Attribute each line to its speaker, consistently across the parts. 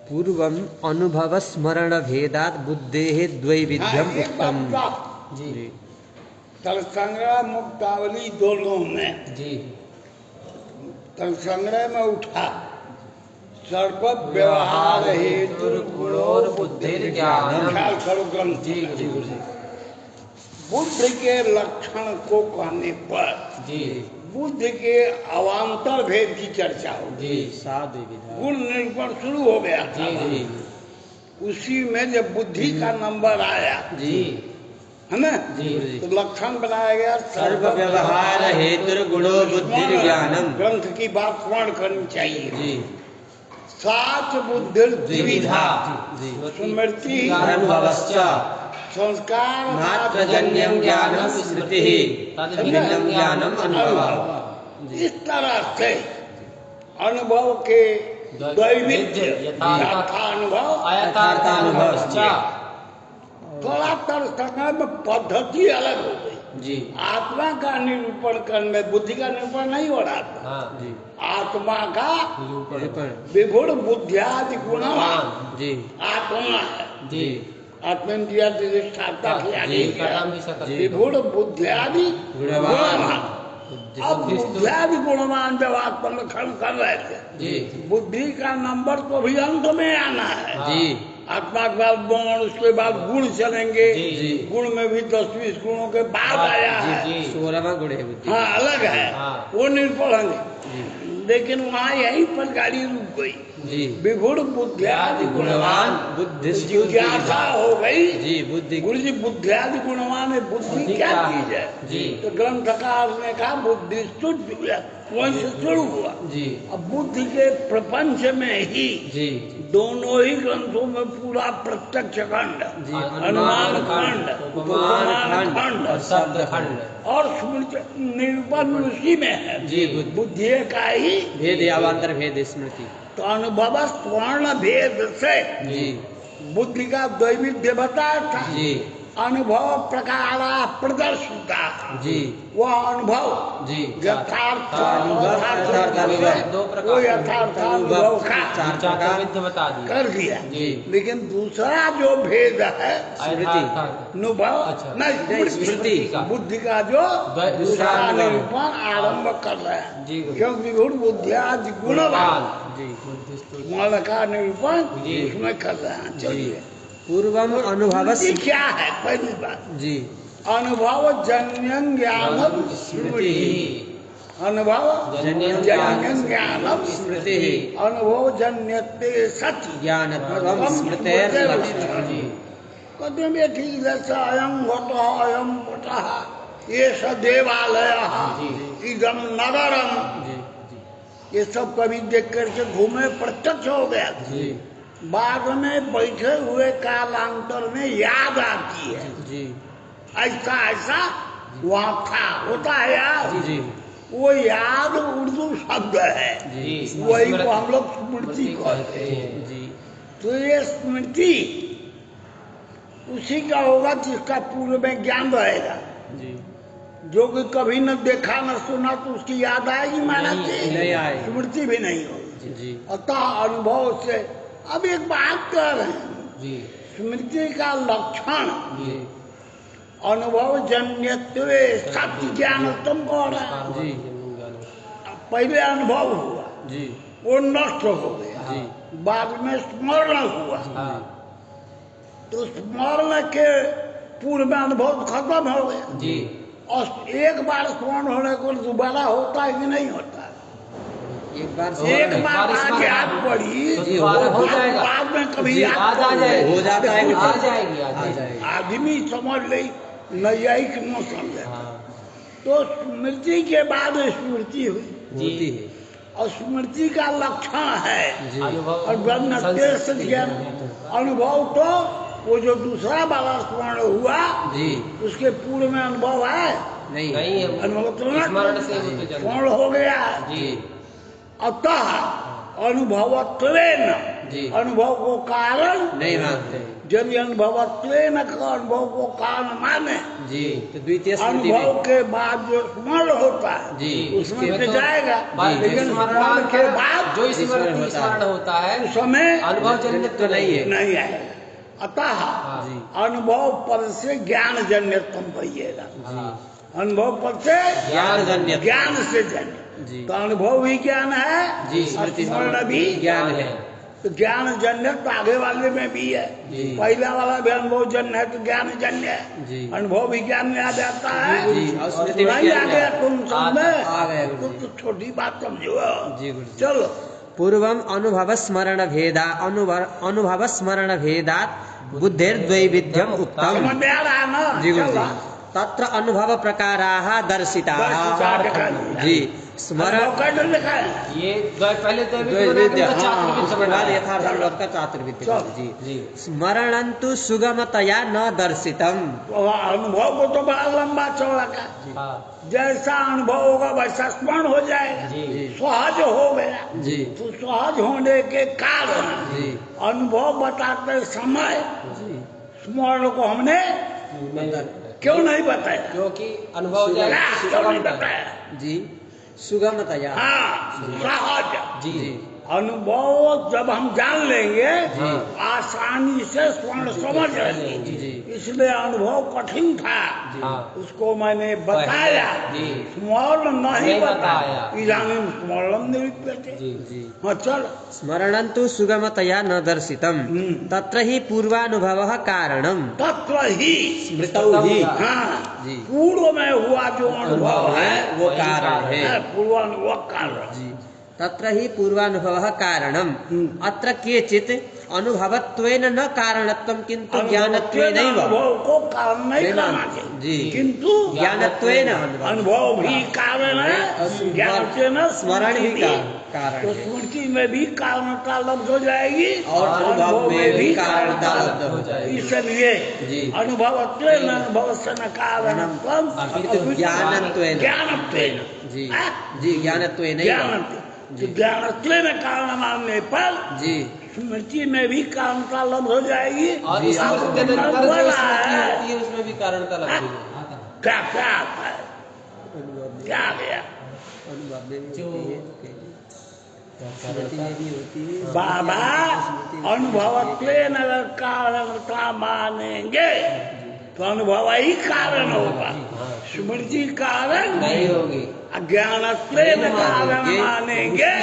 Speaker 1: पूर्वम अनुभव स्मरण भेदात बुद्धेः द्वैविध्यम उत्तम।
Speaker 2: जी तर्कसंग्रह मुक्तावली दोनों में
Speaker 3: जी
Speaker 2: तर्कसंग्रह में उठा सर्प व्यवहार हेतु
Speaker 3: गुणोर बुद्धिर ज्ञानम।
Speaker 2: ख्याल करो ग्रंथ
Speaker 3: जी जी गुरु जी।
Speaker 2: बुद्धि के लक्षण को कहने पर
Speaker 3: जी
Speaker 2: बुद्धि के अवान्तर भेद की चर्चा हो
Speaker 3: जी
Speaker 2: गुण निरूपण शुरू हो गया था।
Speaker 3: जी जी
Speaker 2: उसी में जब बुद्धि का नंबर आया
Speaker 3: जी
Speaker 2: है ना
Speaker 3: जी
Speaker 2: तो लक्षण बनाया गया
Speaker 1: सर्व व्यवहार हेतु गुणो बुद्धि ज्ञानम।
Speaker 2: ग्रंथ की बात स्मरण करनी चाहिए।
Speaker 1: जी
Speaker 2: साच बुद्धि द्विविधा स्मृति
Speaker 1: अनुभवश्च
Speaker 2: संस्कार
Speaker 1: मात्रजन्यम ज्ञानम स्मृतिः तद्भिन्नं ज्ञानम अनुभव।
Speaker 2: इस तरह से अनुभव के दैविध्य यथानुभव
Speaker 3: अयथार्थानुभवश्च।
Speaker 2: थोड़ा समय में पद्धति अलग हो गई।
Speaker 1: जी
Speaker 2: आत्मा का निरूपण करने बुद्धि का निरूपण नहीं हो रहा था।
Speaker 3: हाँ
Speaker 1: जी
Speaker 2: आत्मा का
Speaker 1: निरूपण
Speaker 2: विगुण बुद्धियादि गुणवान
Speaker 1: जी
Speaker 2: आत्मा है।
Speaker 3: जी
Speaker 2: आत्मेन्द्रिया अधिष्ठाता
Speaker 3: जी कर्म भी सकते।
Speaker 2: विगुण बुद्धियादि
Speaker 1: गुणवान।
Speaker 2: गुणवान। अब बुद्धियादि गुणवान जब आत्मा लक्षण कर रहे थे
Speaker 3: जी
Speaker 2: बुद्धि का नंबर तो भी अंत में आना है।
Speaker 1: जी
Speaker 2: आत्मा के बाद गुण उसके बाद गुण चलेंगे।
Speaker 3: जी
Speaker 2: गुण में भी 10-20 गुणों के बाद आया है।
Speaker 3: जी
Speaker 1: 16वां गुण है बुद्धि।
Speaker 2: हाँ अलग है।
Speaker 3: हाँ।
Speaker 2: वो नहीं पढ़ेंगे
Speaker 1: जी
Speaker 2: लेकिन वहाँ यहीं पर गाड़ी रुक गई।
Speaker 1: जी
Speaker 2: विगुण बुद्धियादि गुणवान
Speaker 1: बुद्धिस्तु
Speaker 2: जिज्ञासा हो गई।
Speaker 1: जी बुद्धि
Speaker 2: गुरु जी बुद्धियादि गुणवान है बुद्धि क्या चीज है।
Speaker 3: जी
Speaker 2: तो ग्रंथकार ने कहा बुद्धिस्तु वहीं से शुरू हुआ।
Speaker 1: जी
Speaker 2: अब बुद्धि के प्रपंच में ही
Speaker 1: जी
Speaker 2: दोनों ही ग्रंथों में पूरा प्रत्यक्ष खंड
Speaker 1: जी
Speaker 2: अनुमान खंड उपमान खंड
Speaker 3: और शब्द खंड
Speaker 2: और स्मृति निरूपण उसी में है।
Speaker 1: जी
Speaker 2: बुद्धि का ही
Speaker 1: भेद अवान्तर भेद स्मृति।
Speaker 2: तो अनुभव स्वर्ण भेद से
Speaker 1: जी
Speaker 2: बुद्धि का द्वैविध्य बताया था।
Speaker 1: जी
Speaker 2: अनुभव प्रकारा प्रदर्शिता
Speaker 1: जी
Speaker 2: वह अनुभव
Speaker 1: जी
Speaker 2: यथार्थ
Speaker 3: दो प्रकार
Speaker 2: वो यथार्थ अनुभव का
Speaker 1: चार
Speaker 3: चार
Speaker 1: प्रकार
Speaker 3: विद्य बता दिए।
Speaker 2: कर दिया।
Speaker 1: जी
Speaker 2: लेकिन दूसरा जो भेद है
Speaker 3: अयथार्थ
Speaker 2: अनुभव
Speaker 3: अच्छा।
Speaker 2: नहीं
Speaker 1: स्मृति
Speaker 3: का
Speaker 2: बुद्धि का जो दूसरा
Speaker 1: अनुभव।
Speaker 2: निरूपण आरंभ कर रहे हैं।
Speaker 3: जी गुरु।
Speaker 2: क्योंकि गुण बुद्धियादि गुणवान
Speaker 1: जी
Speaker 2: मन का निरूपण
Speaker 3: जी।
Speaker 2: उसमें कर रहे हैं। चलिए
Speaker 1: पूर्वम अनुभव
Speaker 2: स्मृति क्या है पहली बात
Speaker 1: जी
Speaker 2: अनुभव जन्यं ज्ञानम
Speaker 1: स्मृति
Speaker 2: अनुभव
Speaker 3: जन्यं
Speaker 2: जन्यं ज्ञानम
Speaker 1: स्मृति
Speaker 2: अनुभव जन्यते सत्य
Speaker 1: ज्ञानत्वं स्मृतेर्लक्षणं।
Speaker 3: जी
Speaker 2: कहते हैं ठीक जैसा अयं घटः अयं पटः ये स देवालयः इदम नगरम
Speaker 1: जी
Speaker 2: ये सब कभी देख करके घूमे प्रत्यक्ष हो गया।
Speaker 1: जी
Speaker 2: बाद में बैठे हुए कालांतर में याद आती है
Speaker 1: जी
Speaker 2: ऐसा ऐसा वहाँ था होता है याद।
Speaker 1: जी
Speaker 2: वो याद उर्दू शब्द है
Speaker 3: जी
Speaker 2: वही को हम लोग स्मृति कहते हैं।
Speaker 1: जी
Speaker 2: तो ये स्मृति उसी का होगा जिसका पूर्व में ज्ञान रहेगा।
Speaker 1: जी
Speaker 2: जो कि कभी न देखा न सुना तो उसकी याद आएगी महाराज जी
Speaker 1: नहीं आएगी।
Speaker 2: स्मृति भी नहीं होगी।
Speaker 1: जी
Speaker 2: अतः अनुभव से अब एक बात कर रहे हैं
Speaker 3: जी
Speaker 2: स्मृति का लक्षण
Speaker 3: जी
Speaker 2: अनुभव जन्यत्व सत्य ज्ञान तुम कह रहे हैं।
Speaker 1: जी
Speaker 2: पहले अनुभव हुआ
Speaker 1: जी
Speaker 2: वो नष्ट हो गया
Speaker 1: जी
Speaker 2: बाद में स्मरण हुआ
Speaker 3: हाँ
Speaker 2: तो स्मरण के पूर्व में अनुभव खत्म हो गया।
Speaker 3: जी
Speaker 2: और एक बार स्मरण होने को दोबारा होता है कि नहीं होता है।
Speaker 1: एक बार
Speaker 2: एक
Speaker 3: एक
Speaker 2: बार
Speaker 3: बार
Speaker 2: आज
Speaker 3: स्मरण
Speaker 2: याद पड़ी
Speaker 3: तो दोबारा हो जाएगा।
Speaker 2: बाद में कभी
Speaker 1: जी,
Speaker 2: याद
Speaker 3: आज आ
Speaker 2: नहीं
Speaker 3: जाएगी।
Speaker 1: हो जाता है
Speaker 2: देखो,
Speaker 3: आ
Speaker 1: कुछ।
Speaker 3: जाएगी आ
Speaker 1: आ
Speaker 3: जाएगी।
Speaker 1: जाएगी।
Speaker 2: आदमी समझ ले नैयायिक न समझे
Speaker 3: हाँ
Speaker 2: तो स्मृति के बाद स्मृति हुई
Speaker 1: होती है।
Speaker 2: और स्मृति का लक्षण है
Speaker 1: जी
Speaker 2: और ब्रह्म
Speaker 3: संस्कृति
Speaker 2: ज्ञान अनुभव तो वो जो दूसरा वाला स्मरण हुआ
Speaker 1: जी
Speaker 2: उसके पूर्व में अनुभव है
Speaker 1: नहीं
Speaker 3: नहीं है
Speaker 2: अनुभव तो
Speaker 3: स्मरण से वो तो जन्म।
Speaker 2: पूर्ण हो गया।
Speaker 3: जी
Speaker 2: अतः अनुभवत्वेन
Speaker 3: जी।
Speaker 2: अनुभव को कारण
Speaker 1: नहीं मानते।
Speaker 2: यदि अनुभवत्वेन का अनुभव को कारण माने
Speaker 1: जी, तो द्वितीय स्मृति
Speaker 2: अनुभव
Speaker 1: में
Speaker 2: के बाद जो स्मरण होता है
Speaker 1: जी,
Speaker 2: उसमें
Speaker 3: उसके
Speaker 2: तो
Speaker 3: तो
Speaker 2: जाएगा,
Speaker 3: बात-
Speaker 2: लेकिन स्मरण के बाद
Speaker 3: जो
Speaker 1: स्मरण
Speaker 3: स्मृति
Speaker 1: होता है।
Speaker 3: स्मरण होता है
Speaker 2: उस समय
Speaker 3: अनुभव जन्य तो नहीं है।
Speaker 2: नहीं आएगा। अतः
Speaker 3: हाँ।
Speaker 1: जी।
Speaker 2: अनुभव पद से ज्ञान जन्य तुम कहिएगा।
Speaker 3: हाँ।
Speaker 2: अनुभव पद से
Speaker 1: ज्ञान जन्य।
Speaker 2: ज्ञान से जन्य।
Speaker 1: जी।
Speaker 2: तो अनुभव भी ज्ञान है
Speaker 1: जी,
Speaker 2: और
Speaker 1: स्मृति
Speaker 2: स्मरण भी
Speaker 1: ज्ञान है।
Speaker 2: तो ज्ञान जन्य तो आगे वाले में भी है।
Speaker 1: जी।
Speaker 2: पहला वाला भी अनुभव जन्य है तो ज्ञान जन्य है।
Speaker 1: जी।
Speaker 2: अनुभव भी ज्ञान में आ जाता है।
Speaker 1: जी, और स्मृति भी
Speaker 2: नहीं आ
Speaker 1: ज्ञान में
Speaker 2: गया
Speaker 1: आता है।
Speaker 2: तुम समझ में
Speaker 1: आ गया गुरु जी।
Speaker 2: तो छोटी बात समझो।
Speaker 1: जी गुरु जी।
Speaker 2: चलो
Speaker 1: पूर्वम अनुभव स्मरण भेदा अनुभव स्मरण भेदात बुद्धिर्द्वैविध्यम उत्तम।
Speaker 2: समझ में आ रहा है ना?
Speaker 1: जी गुरु
Speaker 2: चलो।
Speaker 1: जी। तत्र अनुभव प्रकाराः दर्शिताः।
Speaker 2: दर्शिताः दिखा दिया।
Speaker 1: जी, स्मरण
Speaker 2: अनुभव का डर लिखा है।
Speaker 3: ये पहले तो
Speaker 1: द्वैविध्य,
Speaker 3: चातुर्विद्य
Speaker 1: हाँ, उसके बाद
Speaker 3: समझ
Speaker 1: यथार्थ अनुरोध का चातुर्विद्य।
Speaker 2: चलो।
Speaker 1: जी
Speaker 3: जी।
Speaker 1: स्मरणन्तु सुगमतया न दर्शितम।
Speaker 2: तो अनुभव को तो बड़ा लंबा चौड़ा का
Speaker 3: हाँ।
Speaker 2: जैसा अनुभव होगा वैसा स्मरण हो जाएगा।
Speaker 3: जी।
Speaker 2: सहज हो गया।
Speaker 1: जी।
Speaker 2: तो सहज होने के कारण
Speaker 1: जी।
Speaker 2: अनुभव बताते समय
Speaker 1: जी।
Speaker 2: स्मरण को हमने क्यों नहीं बताया?
Speaker 3: क्योंकि अनुभव
Speaker 2: क्या
Speaker 3: जन्य
Speaker 2: क्यों नहीं
Speaker 3: सुगम है।
Speaker 2: बताया?
Speaker 1: जी, सुगमतया।
Speaker 2: हाँ, सहज
Speaker 3: जी।
Speaker 1: जी।
Speaker 2: अनुभव जब हम जान लेंगे
Speaker 1: जी।
Speaker 2: आसानी से स्वर्ण समझ लेंगे।
Speaker 1: जी।
Speaker 2: इसलिए अनुभव कठिन था।
Speaker 3: हाँ।
Speaker 2: उसको मैंने बताया।
Speaker 3: जी।
Speaker 2: स्मरण नहीं
Speaker 3: नहीं
Speaker 2: बताया।
Speaker 3: बताया।
Speaker 2: इदानीं स्मरण निरूप्यते।
Speaker 3: जी।
Speaker 1: जी।
Speaker 2: हाँ चल।
Speaker 1: स्मरणन्तु सुगमतया न दर्शितम। तत्र ही पूर्वानुभवः कारणम।
Speaker 2: तत्र ही
Speaker 1: स्मृतौ ही।
Speaker 2: हाँ
Speaker 1: जी।
Speaker 2: पूर्व में हुआ जो अनुभव है
Speaker 1: वो कारण है।
Speaker 2: पूर्व अनुभव कारण।
Speaker 1: जी। तत्र ही पूर्वानुभवः कारणम। अत्र केचित् अनुभवत्वेन न कारणत्वं किन्तु ज्ञानत्वेनैव।
Speaker 2: अनुभव को कारण नहीं
Speaker 1: नहीं
Speaker 2: करना
Speaker 1: मानते।
Speaker 2: चाहिए।
Speaker 1: जी।
Speaker 2: किंतु
Speaker 1: ज्ञानत्वेन
Speaker 2: अनुभव भी कारण है। ज्ञान
Speaker 1: स्मरण भी कारण
Speaker 2: तो
Speaker 1: है।
Speaker 2: स्मृति में भी कारणता लब्ध हो जाएगी
Speaker 1: और अनुभव में भी कारणता लब्ध हो
Speaker 3: जाएगी।
Speaker 2: इसलिए
Speaker 1: जी।
Speaker 2: अनुभवत्वेन अनुभव से न कारणम
Speaker 1: अपितु ज्ञानत्वेन।
Speaker 2: ज्ञानत्वेन।
Speaker 1: जी।
Speaker 2: हाँ?
Speaker 1: जी, ज्ञानत्वेनैव।
Speaker 2: ज्ञानत्वेन। तो ज्ञानत्वेन कारण मानने पर
Speaker 1: जी।
Speaker 2: स्मृति में भी कारणता लब्ध हो जाएगी।
Speaker 3: और
Speaker 1: जी,
Speaker 3: इसमें
Speaker 1: आप
Speaker 3: जो स्मृति
Speaker 2: बोला
Speaker 3: होती
Speaker 2: है
Speaker 3: है उसमें भी कारणता लगती है।
Speaker 2: क्या क्या आता है? क्या आ गया?
Speaker 1: अनुभव में भी होती है, स्मृति में भी होती है।
Speaker 2: बाबा अनुभवत्वेन अगर कारणता मानेंगे तो अनुभव ही कारण होगा। स्मृति कारण
Speaker 3: नहीं होगी।
Speaker 2: अज्ञानत्वेन कारण मानेंगे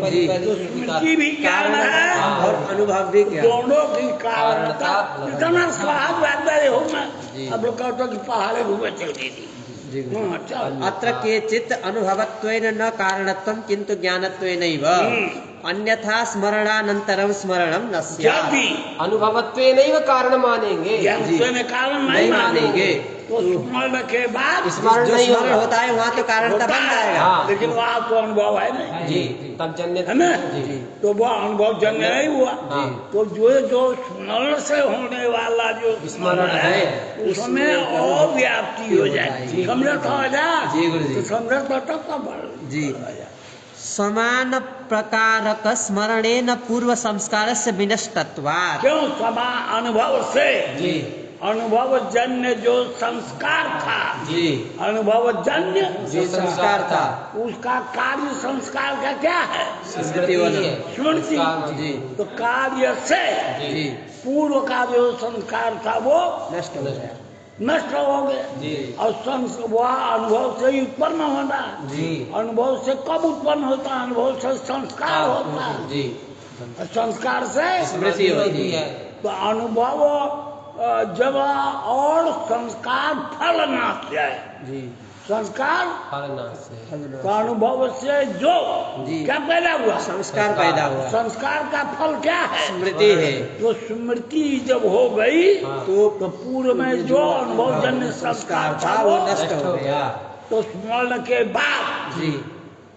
Speaker 1: जी।
Speaker 2: तो स्मृति भी कारण है
Speaker 1: और अनुभव भी क्या?
Speaker 2: दोनों की कारणता। इतना स्वाद वादा हो ना।
Speaker 1: जी।
Speaker 2: अब लोग कहते कि पहाड़े घूमे चलती थी।
Speaker 1: जी।
Speaker 2: हाँ, चल।
Speaker 1: अत्र केचित् अनुभवत्वेन न कारणत्वं किन्तु ज्ञानत्वेनैव। अन्यथा स्मरणानन्तरं स्मरणं न स्यात्।
Speaker 2: यदि
Speaker 3: अनुभवत्वेनैव कारण मानेंगे।
Speaker 2: ज्ञानत्वेन कारण नहीं मानेंगे तो स्मरण के बाद
Speaker 3: स्मरण
Speaker 1: जो
Speaker 3: नहीं
Speaker 1: स्मरण
Speaker 3: होगा।
Speaker 1: होता है वहाँ तो कारणता बन जाएगा।
Speaker 3: हाँ।
Speaker 2: लेकिन वहाँ तो अनुभव है नहीं।
Speaker 3: जी। तब जन्य
Speaker 2: है ना?
Speaker 3: जी।
Speaker 2: तो वो अनुभव जन्य नहीं हुआ।
Speaker 3: हाँ।
Speaker 2: तो जो स्मरण से होने वाला जो
Speaker 3: स्मरण है,
Speaker 2: उसमें और व्याप्ति हो जाएगी। समझा था जा?
Speaker 1: जी गुरु जी।
Speaker 2: तो समझा तो तब
Speaker 1: जी। समान प्रकारक स्मरणेन पूर्व संस्कारस्य विनष्टत्वात्।
Speaker 2: क्यों? समा अनुभव से
Speaker 3: जी।
Speaker 2: अनुभव जन्य जो संस्कार था।
Speaker 1: जी।
Speaker 2: अनुभव जन्य
Speaker 1: जो संस्कार था
Speaker 2: उसका कार्य संस्कार का क्या है?
Speaker 1: स्मृति वाला।
Speaker 2: स्मृति।
Speaker 1: जी।
Speaker 2: तो कार्य से
Speaker 1: जी।
Speaker 2: पूर्व का जो संस्कार था वो
Speaker 1: नष्ट हो गया।
Speaker 2: नष्ट हो गया।
Speaker 3: जी।
Speaker 2: और वह अनुभव से ही उत्पन्न होना।
Speaker 3: जी।
Speaker 2: अनुभव से कब उत्पन्न होता है? अनुभव से संस्कार होता है।
Speaker 1: जी।
Speaker 2: और संस्कार से
Speaker 1: स्मृति होती है।
Speaker 2: तो अनुभव जब और संस्कार फल नाश जाए।
Speaker 1: जी।
Speaker 2: संस्कार
Speaker 3: फलना से।
Speaker 2: तो अनुभव से जो
Speaker 1: जी।
Speaker 2: क्या पैदा हुआ?
Speaker 1: संस्कार पैदा हुआ।
Speaker 2: संस्कार का फल क्या है?
Speaker 1: स्मृति है।
Speaker 2: तो स्मृति जब हो गई
Speaker 3: हाँ।
Speaker 2: तो पूर्व में जो अनुभव जन्य संस्कार था वो
Speaker 1: नष्ट हो गया।
Speaker 2: तो स्मरण के बाद
Speaker 1: जी।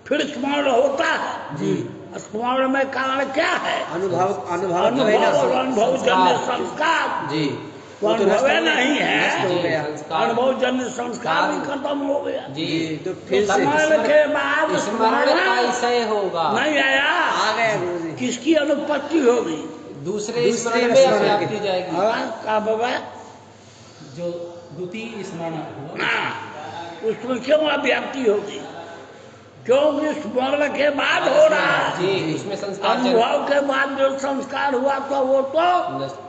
Speaker 2: फिर स्मरण होता है।
Speaker 1: जी।
Speaker 2: स्मरण में कारण क्या है?
Speaker 1: अनुभव
Speaker 2: अनुभव और अनुभव जन्य संस्कार।
Speaker 1: जी।
Speaker 2: तो
Speaker 1: वो तो नष्ट
Speaker 2: अनुभव
Speaker 1: हो गया,
Speaker 2: नहीं
Speaker 1: नष्ट हो
Speaker 2: है,
Speaker 1: गया।
Speaker 2: अनुभव जन्य संस्कार भी खत्म हो गया।
Speaker 3: जी
Speaker 1: तो फिर से
Speaker 2: समय के बाद
Speaker 3: स्मरण
Speaker 2: स्मरण
Speaker 3: कैसे होगा?
Speaker 2: नहीं आया,
Speaker 1: आ गया गुरु जी।
Speaker 2: किसकी अनुपत्ति होगी?
Speaker 3: दूसरे
Speaker 1: दूसरे
Speaker 3: स्मरण में
Speaker 1: स्मरण के।
Speaker 3: व्याप्ति जाएगी।
Speaker 2: का बाबा
Speaker 4: जो द्वितीय स्मरण हुआ
Speaker 2: ना, उसमें क्यों व्याप्ति होगी? क्योंकि स्मरण के बाद हो रहा है,
Speaker 3: जी उसमें संस्कार
Speaker 2: अनुभव के बाद जो संस्कार हुआ तो वो तो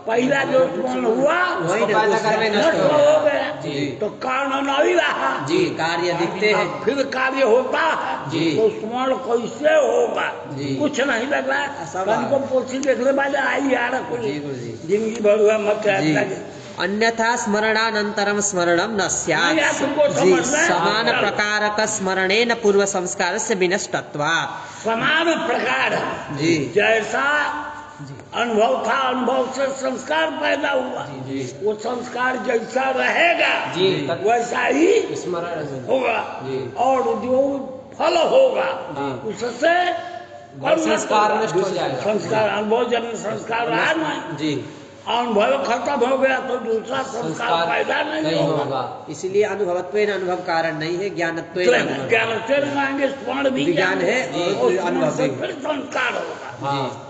Speaker 2: पहला जो स्मरण हुआ
Speaker 1: वही
Speaker 3: उसको पैदा करने
Speaker 2: नष्ट
Speaker 3: नष्ट हो
Speaker 2: हो
Speaker 3: गया।
Speaker 2: गया,
Speaker 3: जी।
Speaker 2: तो कारण नहीं रहा।
Speaker 1: जी कार्य दिखते हैं।
Speaker 2: अब फिर कार्य होता है
Speaker 1: जी।
Speaker 2: तो स्मरण कैसे होगा?
Speaker 1: जी।
Speaker 2: कुछ नहीं लग रहा है,
Speaker 1: सब
Speaker 2: कल को पोथी देखने वाले आई यार कुछ
Speaker 1: जी गुरु जी।
Speaker 2: जिंदगी भर हुआ मत
Speaker 1: जी
Speaker 2: लगे।
Speaker 1: अन्यथा स्मरणानंतरम स्मरणम न स्यात्।
Speaker 2: नहीं, आप तुमको
Speaker 1: जी
Speaker 2: समझना है।
Speaker 1: समान प्रकारक स्मरणेन पूर्व संस्कारस्य विनष्टत्वात्।
Speaker 2: समान प्रकार
Speaker 1: जी
Speaker 2: जैसा अनुभव था, अनुभव से संस्कार पैदा हुआ,
Speaker 3: जी।
Speaker 2: वो संस्कार जैसा रहेगा
Speaker 3: जी।
Speaker 2: वैसा ही
Speaker 3: स्मरण में।
Speaker 2: होगा,
Speaker 3: जी।
Speaker 2: और जो फल होगा
Speaker 3: जी।
Speaker 2: उससे
Speaker 3: वो संस्कार नष्ट हो जाएगा।
Speaker 2: संस्कार अनुभव जन्य संस्कार रहा नहीं,
Speaker 1: जी
Speaker 2: अनुभव खत्म हो गया तो दूसरा संस्कार
Speaker 3: संस्कार
Speaker 2: पैदा नहीं
Speaker 3: नहीं
Speaker 2: होगा।
Speaker 3: होगा।
Speaker 1: इसलिए अनुभवत्वेन अनुभव कारण नहीं है, ज्ञानत्वेन
Speaker 2: तो
Speaker 1: अनुभव।
Speaker 2: ज्ञान से रहेंगे, स्मरण भी
Speaker 1: विज्ञान है
Speaker 2: और
Speaker 1: और
Speaker 2: स्मरण
Speaker 1: अनुभव
Speaker 2: से
Speaker 1: भी।
Speaker 2: फिर संस्कार होगा,
Speaker 3: हाँ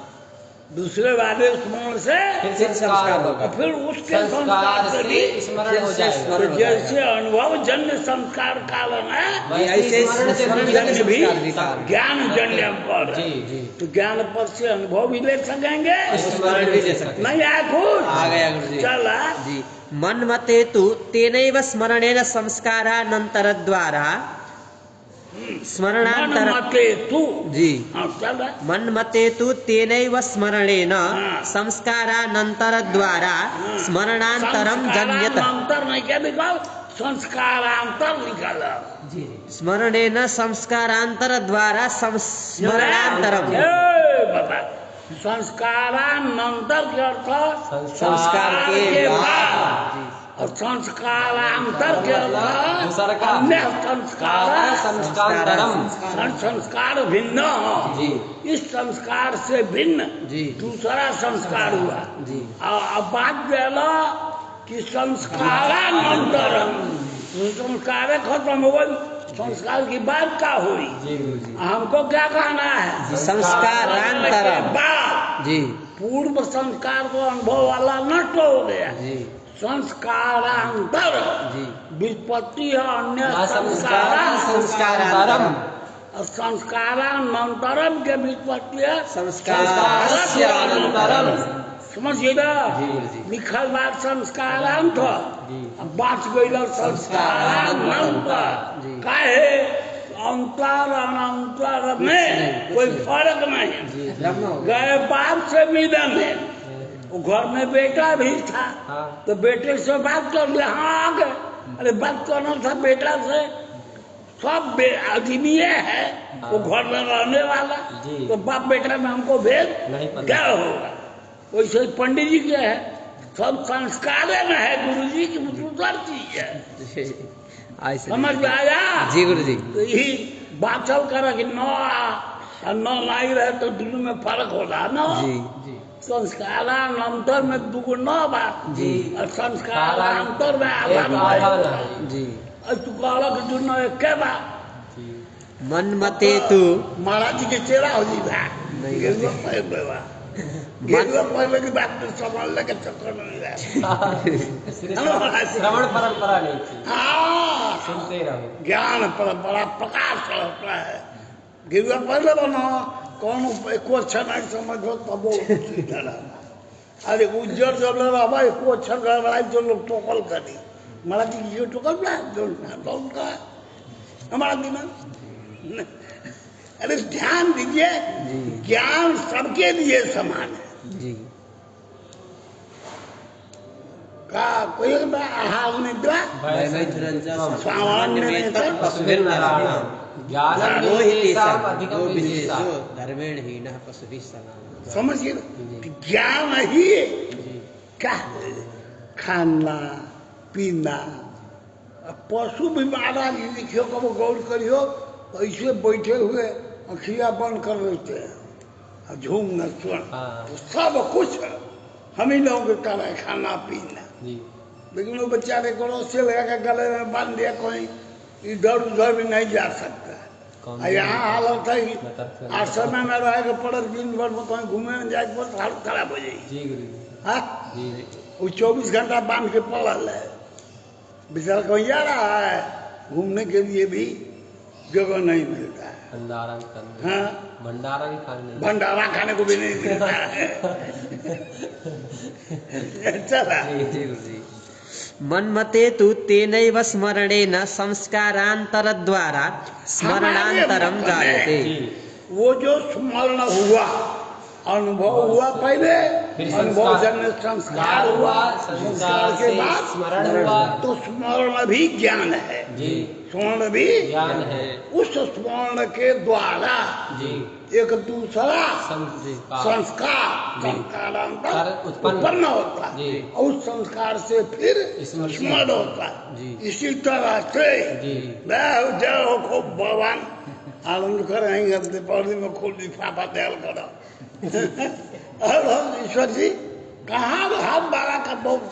Speaker 2: दूसरे वाले स्मरण से
Speaker 3: फिर संस्कार होगा।
Speaker 2: और फिर उसके
Speaker 3: संस्कार
Speaker 2: संस्कार से भी
Speaker 3: से स्मरण हो जाएगा।
Speaker 2: तो जैसे अनुभव जन्य संस्कार कारण है,
Speaker 1: ऐसे
Speaker 3: स्मरण
Speaker 1: स्मरण
Speaker 3: जन्य
Speaker 1: जन्य
Speaker 2: भी
Speaker 1: संस्कार भी कारण।
Speaker 2: ज्ञान जन्य पर
Speaker 3: जी जी
Speaker 2: तो ज्ञान पर से अनुभव भी ले सकेंगे,
Speaker 1: स्मरण भी ले सकते हैं।
Speaker 2: नहीं आया खुद
Speaker 1: आ गया गुरु जी।
Speaker 2: चला
Speaker 1: जी मन्मते तु तेनैव स्मरणेन संस्कारानन्तरद्वारा स्मरणांतर
Speaker 2: मते तू
Speaker 1: जी
Speaker 2: हाँ चल
Speaker 1: मन्मते तु तेनैव स्मरणेन
Speaker 2: हाँ।
Speaker 1: संस्कारानन्तरद्वारा स्मरणांतरम जन्यत।
Speaker 2: अंतर नहीं क्या निकाल, संस्कारांतर निकाला।
Speaker 1: स्मरणेन संस्कारांतरद्वारा स्मरणांतरम।
Speaker 2: बता संस्कारानंतर के अर्थ
Speaker 1: संस्कार के बाद। जी।
Speaker 2: और संस्कारांतर के
Speaker 3: दूसरा
Speaker 2: अर्थ
Speaker 3: का
Speaker 2: अन्य संस्कार
Speaker 3: संस्कारम।
Speaker 2: संस्कार भिन्न हो।
Speaker 1: जी
Speaker 2: इस संस्कार से भिन्न
Speaker 1: जी
Speaker 2: दूसरा संस्कार हुआ।
Speaker 1: जी
Speaker 2: अब बात दिला कि संस्कारानंतरम, संस्कार खत्म हो गई, संस्कार की बात क्या हुई?
Speaker 3: जी गुरु जी।
Speaker 2: हमको क्या कहना है?
Speaker 1: संस्कारांतरम।
Speaker 2: बाद
Speaker 1: जी
Speaker 2: पूर्व संस्कार तो अनुभव वाला नष्ट हो गया,
Speaker 1: जी
Speaker 2: संस्कारांतर
Speaker 1: जी
Speaker 2: विपत्ति है अन्य
Speaker 1: संस्कारांतरम।
Speaker 2: संस्कारांतरम, और संस्कारानंतरम के विपत्ति है
Speaker 1: संस्कारस्य अनंतरम।
Speaker 2: समझिए ना,
Speaker 1: जी गुरु जी।
Speaker 2: लिखल बात संस्कारांत अब बात गई संस्कारानंतर।
Speaker 1: जी।
Speaker 2: काहे अंतर अनंतर में कोई फर्क नहीं।
Speaker 1: जी ब्रह्म हो गया।
Speaker 2: गए बाप से मिलन है, वो घर में बेटा भी था
Speaker 3: हाँ।
Speaker 2: तो बेटे से बात कर ले, हाँ आ गए, अरे बात करना था बेटा से, सब अजमीय है, वो घर में रहने वाला,
Speaker 3: जी।
Speaker 2: तो बाप बेटा में हमको भेद
Speaker 3: नहीं पता।
Speaker 2: क्या होगा? वैसे ही पंडित जी के है, सब संस्कार में है, गुरु जी की दूसर चीज है।
Speaker 1: ऐसे
Speaker 2: समझ में आया?
Speaker 1: जी गुरु जी।
Speaker 2: तो यही बात चल कर कि नौ नहीं रहे तो दोनों में फर्क होला ना।
Speaker 1: जी
Speaker 2: संस्कारानंतर में दुगो नौ बात
Speaker 1: जी।
Speaker 2: और संस्कारांतर में आधा
Speaker 3: एक आधा
Speaker 2: बात।
Speaker 3: नहीं।
Speaker 1: जी
Speaker 2: और तू कहला कि दोनों एक के बात।
Speaker 1: मन्मते तु
Speaker 2: महाराज जी के चेहरा हो जी बा
Speaker 1: नहीं
Speaker 2: गेरुआ पहले बा गेरुआ पहले की बात तो संभालने के चक्कर में नहीं रहा।
Speaker 3: श्रवण परंपरा नहीं थी,
Speaker 2: हाँ,
Speaker 3: सुनते रहो।
Speaker 2: ज्ञान परंपरा प्रकाश होता है। गिरुआ पहले बना कौन एको अच्छा नहीं समझो तब वो सीधा रहा। अरे उज्जर जब रहा एको अच्छा गड़बड़ाई जो लोग टोकल करी, महाराज जी टोकल बना जो का हमारा दिन। अरे ध्यान दीजिए, ज्ञान सबके लिए समान है।
Speaker 1: जी
Speaker 2: का कोई आहार निद्रा सामान्य नेत्र
Speaker 3: ज्ञानम विशेषाम अधिकम विशेषा।
Speaker 1: धर्मेण हीनः पशुभिः समानः।
Speaker 2: समझिए कि ज्ञान ही क्या है? खाना पीना। पशु भी महाराज जी लिखियो, कब गौर करियो, ऐसे बैठे हुए अखियां बंद कर लेते हैं, झूम न सुन,
Speaker 3: हाँ।
Speaker 2: सब कुछ हम ही लोगों के तरह खाना पीना।
Speaker 3: जी
Speaker 2: लेकिन वो बेचारे को रस्सी लगा के गले में बांध दिया, कोई इधर उधर भी नहीं जा सकता।
Speaker 3: कौन
Speaker 2: और यहाँ हालत है
Speaker 3: मैं तर्क कर
Speaker 2: आज समय में रहेगा पड़ल, दिन भर में कहीं घूमे में जाए पर हालत खराब हो जाएगी।
Speaker 3: जी गुरु जी
Speaker 2: हाँ,
Speaker 3: जी
Speaker 2: वो 24 घंटा बांध के पड़ल है, बेचारा कहीं जा रहा है, घूमने के लिए भी जगह नहीं मिलता है।
Speaker 3: भंडारा भी खाने
Speaker 2: हाँ,
Speaker 3: भंडारा भी खाने नहीं
Speaker 2: भंडारा खाने को भी नहीं मिलता है। चला
Speaker 3: जी जी गुरु जी
Speaker 1: मन्मते तु तेनैव स्मरणेन संस्कारान्तरद्वारा स्मरणान्तरं जायते।
Speaker 3: जी
Speaker 2: वो जो स्मरण हुआ, अनुभव हुआ पहले,
Speaker 3: फिर
Speaker 2: अनुभव जन्य संस्कार हुआ, संस्कार के बाद
Speaker 3: स्मरण हुआ
Speaker 2: तो स्मरण भी ज्ञान है,
Speaker 3: जी
Speaker 2: स्मरण भी
Speaker 3: ज्ञान है
Speaker 2: उस स्मरण के द्वारा
Speaker 3: जी
Speaker 2: एक दूसरा
Speaker 3: संस्कार
Speaker 2: संस्कार
Speaker 3: जी।
Speaker 2: संस्कारांतर
Speaker 3: उत्पन्न
Speaker 2: उत्पन्न होता
Speaker 3: जी।
Speaker 2: है और उस संस्कार से फिर
Speaker 3: स्मृति।
Speaker 2: स्मरण होता है।
Speaker 3: जी।
Speaker 2: इसी तरह से
Speaker 3: जी
Speaker 2: जय हो खूब भगवान आनंद करेंगे पौड़ी में खूब लिफाफा दयाल करो। और हम ईश्वर जी कहाँ हाथ बारा का बहुत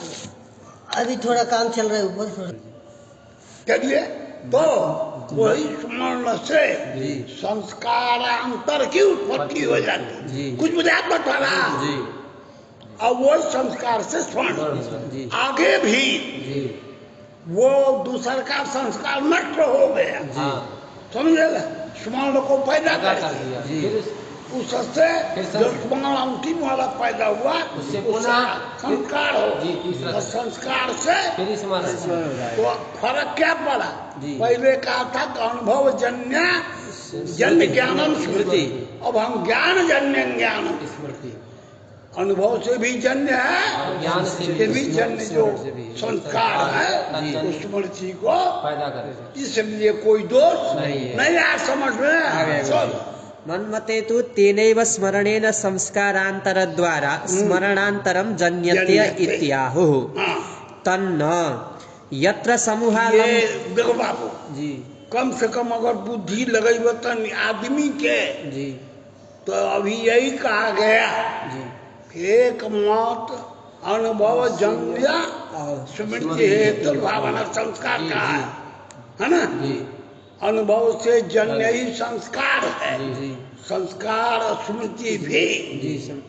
Speaker 5: अभी थोड़ा काम चल रहा है ऊपर थोड़ा।
Speaker 2: चलिए तो वही स्मरण से
Speaker 3: जी।
Speaker 2: संस्कारांतर की उत्पत्ति हो जाती
Speaker 1: जी।
Speaker 2: कुछ मुझे आप बता रहा
Speaker 3: जी
Speaker 2: अब वो संस्कार से स्मरण
Speaker 1: जी
Speaker 2: आगे भी
Speaker 3: जी
Speaker 2: वो दूसर का संस्कार नष्ट हो गया,
Speaker 3: हाँ
Speaker 2: समझे ना? स्मरण को पैदा
Speaker 3: पैदा
Speaker 2: कर
Speaker 3: कर
Speaker 2: दिया,
Speaker 3: दिया फिर
Speaker 2: उससे
Speaker 3: फिर
Speaker 2: जो स्मरण अंतिम वाला पैदा हुआ
Speaker 3: उससे
Speaker 2: उसका
Speaker 3: पुनः
Speaker 2: संस्कार हो,
Speaker 3: जी, तीसरा
Speaker 2: और संस्कार से
Speaker 3: फिर स्मरण
Speaker 2: तो फर्क क्या पड़ा?
Speaker 1: जी।
Speaker 2: पहले कहा था कि अनुभव जन्य जन्य ज्ञानम स्मृति, अब हम ज्ञान जन्य ज्ञानम,
Speaker 3: स्मृति
Speaker 2: अनुभव से भी जन्य है
Speaker 3: और ज्ञान से
Speaker 2: उसके भी जन्य जो
Speaker 1: से भी
Speaker 2: संस्कार है
Speaker 3: जी।
Speaker 2: उस स्मृति को,
Speaker 3: पैदा करे
Speaker 2: इसलिए कोई दोष
Speaker 3: नहीं है।
Speaker 2: नहीं आ समझ
Speaker 1: आ
Speaker 2: में
Speaker 1: गया
Speaker 2: सब
Speaker 1: मन्मते तु तेनैव स्मरणेन संस्कारान्तरद्वारा स्मरणान्तरं जन्यते
Speaker 2: जन्यते।
Speaker 1: इत्याहुः।
Speaker 2: हाँ,
Speaker 1: तन्न यत्र समूहालम
Speaker 2: ये देखो बाबू,
Speaker 1: जी
Speaker 2: कम से कम अगर बुद्धि लगेब तन आदमी के,
Speaker 1: जी
Speaker 2: तो अभी यही कहा गया
Speaker 1: जी
Speaker 2: कि एक मत अनुभव जन्य
Speaker 1: और
Speaker 2: स्मृति हेतु भावना संस्कार
Speaker 3: जी,
Speaker 2: का
Speaker 3: जी।
Speaker 2: है ना?
Speaker 3: जी
Speaker 2: अनुभव से जन्य ही संस्कार है,
Speaker 1: जी
Speaker 2: संस्कार और स्मृति भी
Speaker 1: जी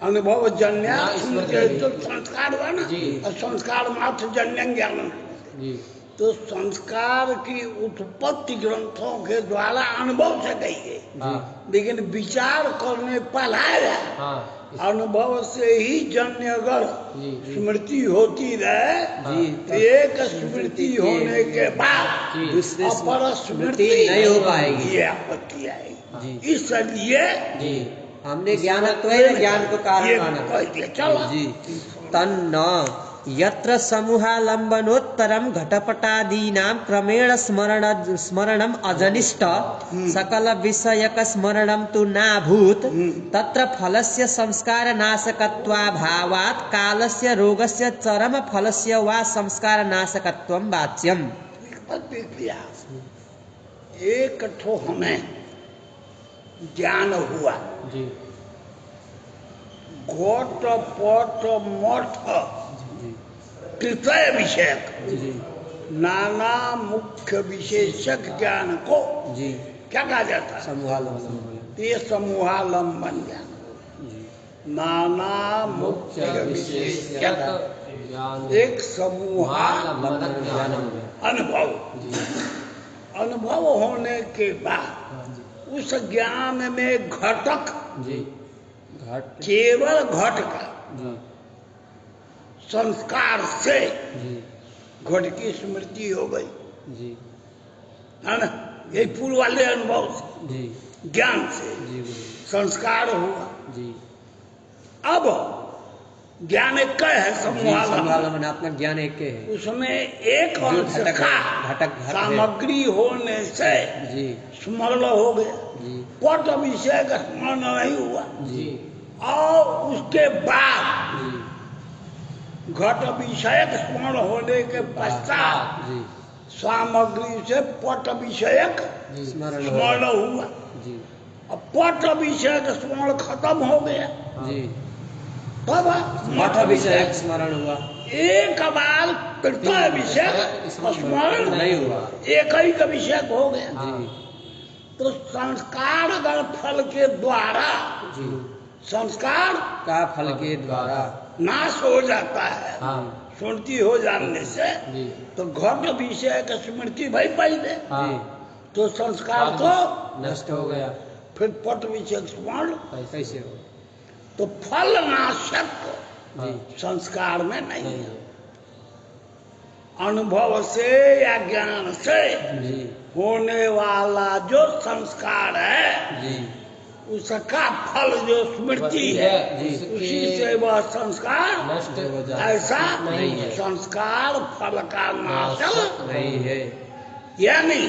Speaker 2: अनुभव जन्य
Speaker 3: हाँ,
Speaker 2: स्मृति
Speaker 3: स्मृति
Speaker 2: तो संस्कार हुआ ना,
Speaker 3: जी।
Speaker 2: और संस्कार मात्र जन्य ज्ञान।
Speaker 3: जी
Speaker 2: तो संस्कार की उत्पत्ति ग्रंथों के द्वारा अनुभव से गई है,
Speaker 3: हाँ
Speaker 2: लेकिन विचार करने पढ़ाया
Speaker 3: हाँ
Speaker 2: अनुभव से ही जन्य अगर
Speaker 3: जी
Speaker 2: स्मृति होती रहे
Speaker 1: जी
Speaker 2: तो एक स्मृति होने के बाद
Speaker 3: जी
Speaker 1: दूसरे
Speaker 2: अपर
Speaker 1: स्मृति नहीं हो पाएगी
Speaker 2: ये आपत्ति आएगी।
Speaker 1: जी
Speaker 2: इसलिए
Speaker 3: जी
Speaker 1: हमने ज्ञानत्वेन ज्ञान को
Speaker 2: ये
Speaker 1: कारण माना
Speaker 2: कह दिया, चलो
Speaker 1: जी तन्न यत्र समूहालंबनोत्तरम घटपटादीनां क्रमेण स्मरणम अजनिष्ट सकल विषयक स्मरणम तु नाभूत तत्र फलस्य संस्कार नाशकत्वाभावात् कालस्य रोगस्य चरम फलस्य वा संस्कार नाशकत्वं वाच्यम्।
Speaker 2: प्रतिक्रिया एक ठो हमें ज्ञान हुआ,
Speaker 3: जी
Speaker 2: घोट पट मठ तृतीय विषयक
Speaker 1: जी
Speaker 2: नाना मुख्य विशेषक ज्ञान को
Speaker 1: जी
Speaker 2: क्या कहा जाता है?
Speaker 1: समूहालंबन
Speaker 2: ये समूहालंबन ज्ञान, नाना मुख्य विशेषक
Speaker 3: ज्ञान
Speaker 2: एक समूहालंबन
Speaker 3: ज्ञानम
Speaker 2: अनुभव,
Speaker 3: जी
Speaker 2: अनुभव होने के बाद उस ज्ञान में घटक
Speaker 3: जी
Speaker 1: घट
Speaker 2: केवल घट का
Speaker 3: जी
Speaker 2: संस्कार से
Speaker 3: जी
Speaker 2: घट की स्मृति हो गई,
Speaker 3: जी
Speaker 2: है ना? यही पूर्व वाले अनुभव से,
Speaker 3: जी
Speaker 2: ज्ञान से
Speaker 3: जी गुरु
Speaker 2: संस्कार हुआ।
Speaker 3: जी
Speaker 2: अब ज्ञान एक है समूहालंबन,
Speaker 1: समूहालंबन अपना ज्ञान एक है
Speaker 2: उसमें एक
Speaker 1: जो
Speaker 2: अंश
Speaker 1: घटक
Speaker 2: का
Speaker 1: है, घटक घट है।
Speaker 2: सामग्री होने से
Speaker 1: जी
Speaker 2: स्मरण हो गया,
Speaker 1: जी
Speaker 2: पट विषय का स्मरण नहीं हुआ,
Speaker 3: जी
Speaker 2: और उसके बाद
Speaker 3: जी
Speaker 2: घट विषयक स्मरण होने के पश्चात
Speaker 3: जी
Speaker 2: सामग्री से पट विषयक
Speaker 3: जी
Speaker 1: स्मरण
Speaker 2: स्मरण हुआ।
Speaker 3: जी
Speaker 2: अब पट विषयक स्मरण खत्म हो गया,
Speaker 1: जी
Speaker 2: तब
Speaker 1: मठ विषय स्मरण हुआ,
Speaker 2: एक बार कृत्य विषय स्मरण
Speaker 1: नहीं हुआ।
Speaker 2: एक ही का विषय हो गया।
Speaker 1: जी
Speaker 2: तो संस्कार गण फल के द्वारा
Speaker 1: जी
Speaker 2: संस्कार
Speaker 1: का फल के द्वारा
Speaker 2: नाश हो जाता है।
Speaker 3: हाँ
Speaker 2: स्मृति हो जाने से
Speaker 3: जी
Speaker 2: तो घट विषय का स्मृति भाई पहले
Speaker 3: हाँ
Speaker 2: तो संस्कार तो
Speaker 3: नष्ट हो गया।
Speaker 2: फिर पट विषय स्मरण
Speaker 1: कैसे हो?
Speaker 2: तो फल नाशक
Speaker 3: जी
Speaker 2: संस्कार में नहीं
Speaker 3: नहीं
Speaker 2: है। अनुभव से या ज्ञान से
Speaker 1: जी
Speaker 2: होने वाला जो संस्कार है
Speaker 1: जी
Speaker 2: उसका फल जो स्मृति है
Speaker 1: जी।
Speaker 2: उसी से वह संस्कार
Speaker 3: नष्ट
Speaker 1: हो जाता
Speaker 2: ऐसा
Speaker 3: नहीं है।
Speaker 2: संस्कार फल का नाशक
Speaker 1: नहीं है।
Speaker 2: यानी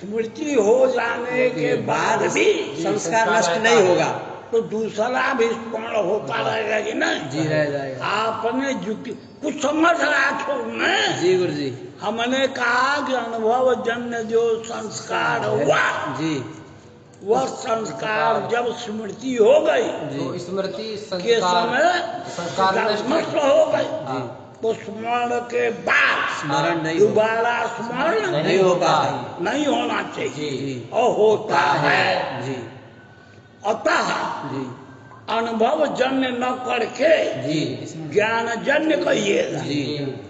Speaker 2: स्मृति हो जाने के बाद भी
Speaker 1: संस्कार नष्ट नहीं होगा।
Speaker 2: तो दूसरा भी स्मरण होता रहेगा कि नहीं?
Speaker 1: जी रह जाएगा।
Speaker 2: आपने युक्ति कुछ समझ रहा था मैं।
Speaker 1: जी गुरु जी।
Speaker 2: हमने कहा कि अनुभव जन्य जो संस्कार हुआ
Speaker 1: जी
Speaker 2: वह संस्कार जब स्मृति हो गई
Speaker 3: तो स्मृति
Speaker 2: के समय
Speaker 3: संस्कार
Speaker 2: नष्ट हो गई
Speaker 3: हाँ।
Speaker 2: तो स्मरण के बाद
Speaker 1: स्मरण नहीं हो-
Speaker 2: दोबारा स्मरण
Speaker 1: नहीं हो पाता।
Speaker 2: नहीं होना चाहिए
Speaker 1: जी
Speaker 2: और होता है।
Speaker 1: जी
Speaker 2: अतः
Speaker 1: जी
Speaker 2: अनुभव जन्य न करके
Speaker 1: जी
Speaker 2: ज्ञान जन्य कहिएगा
Speaker 1: जी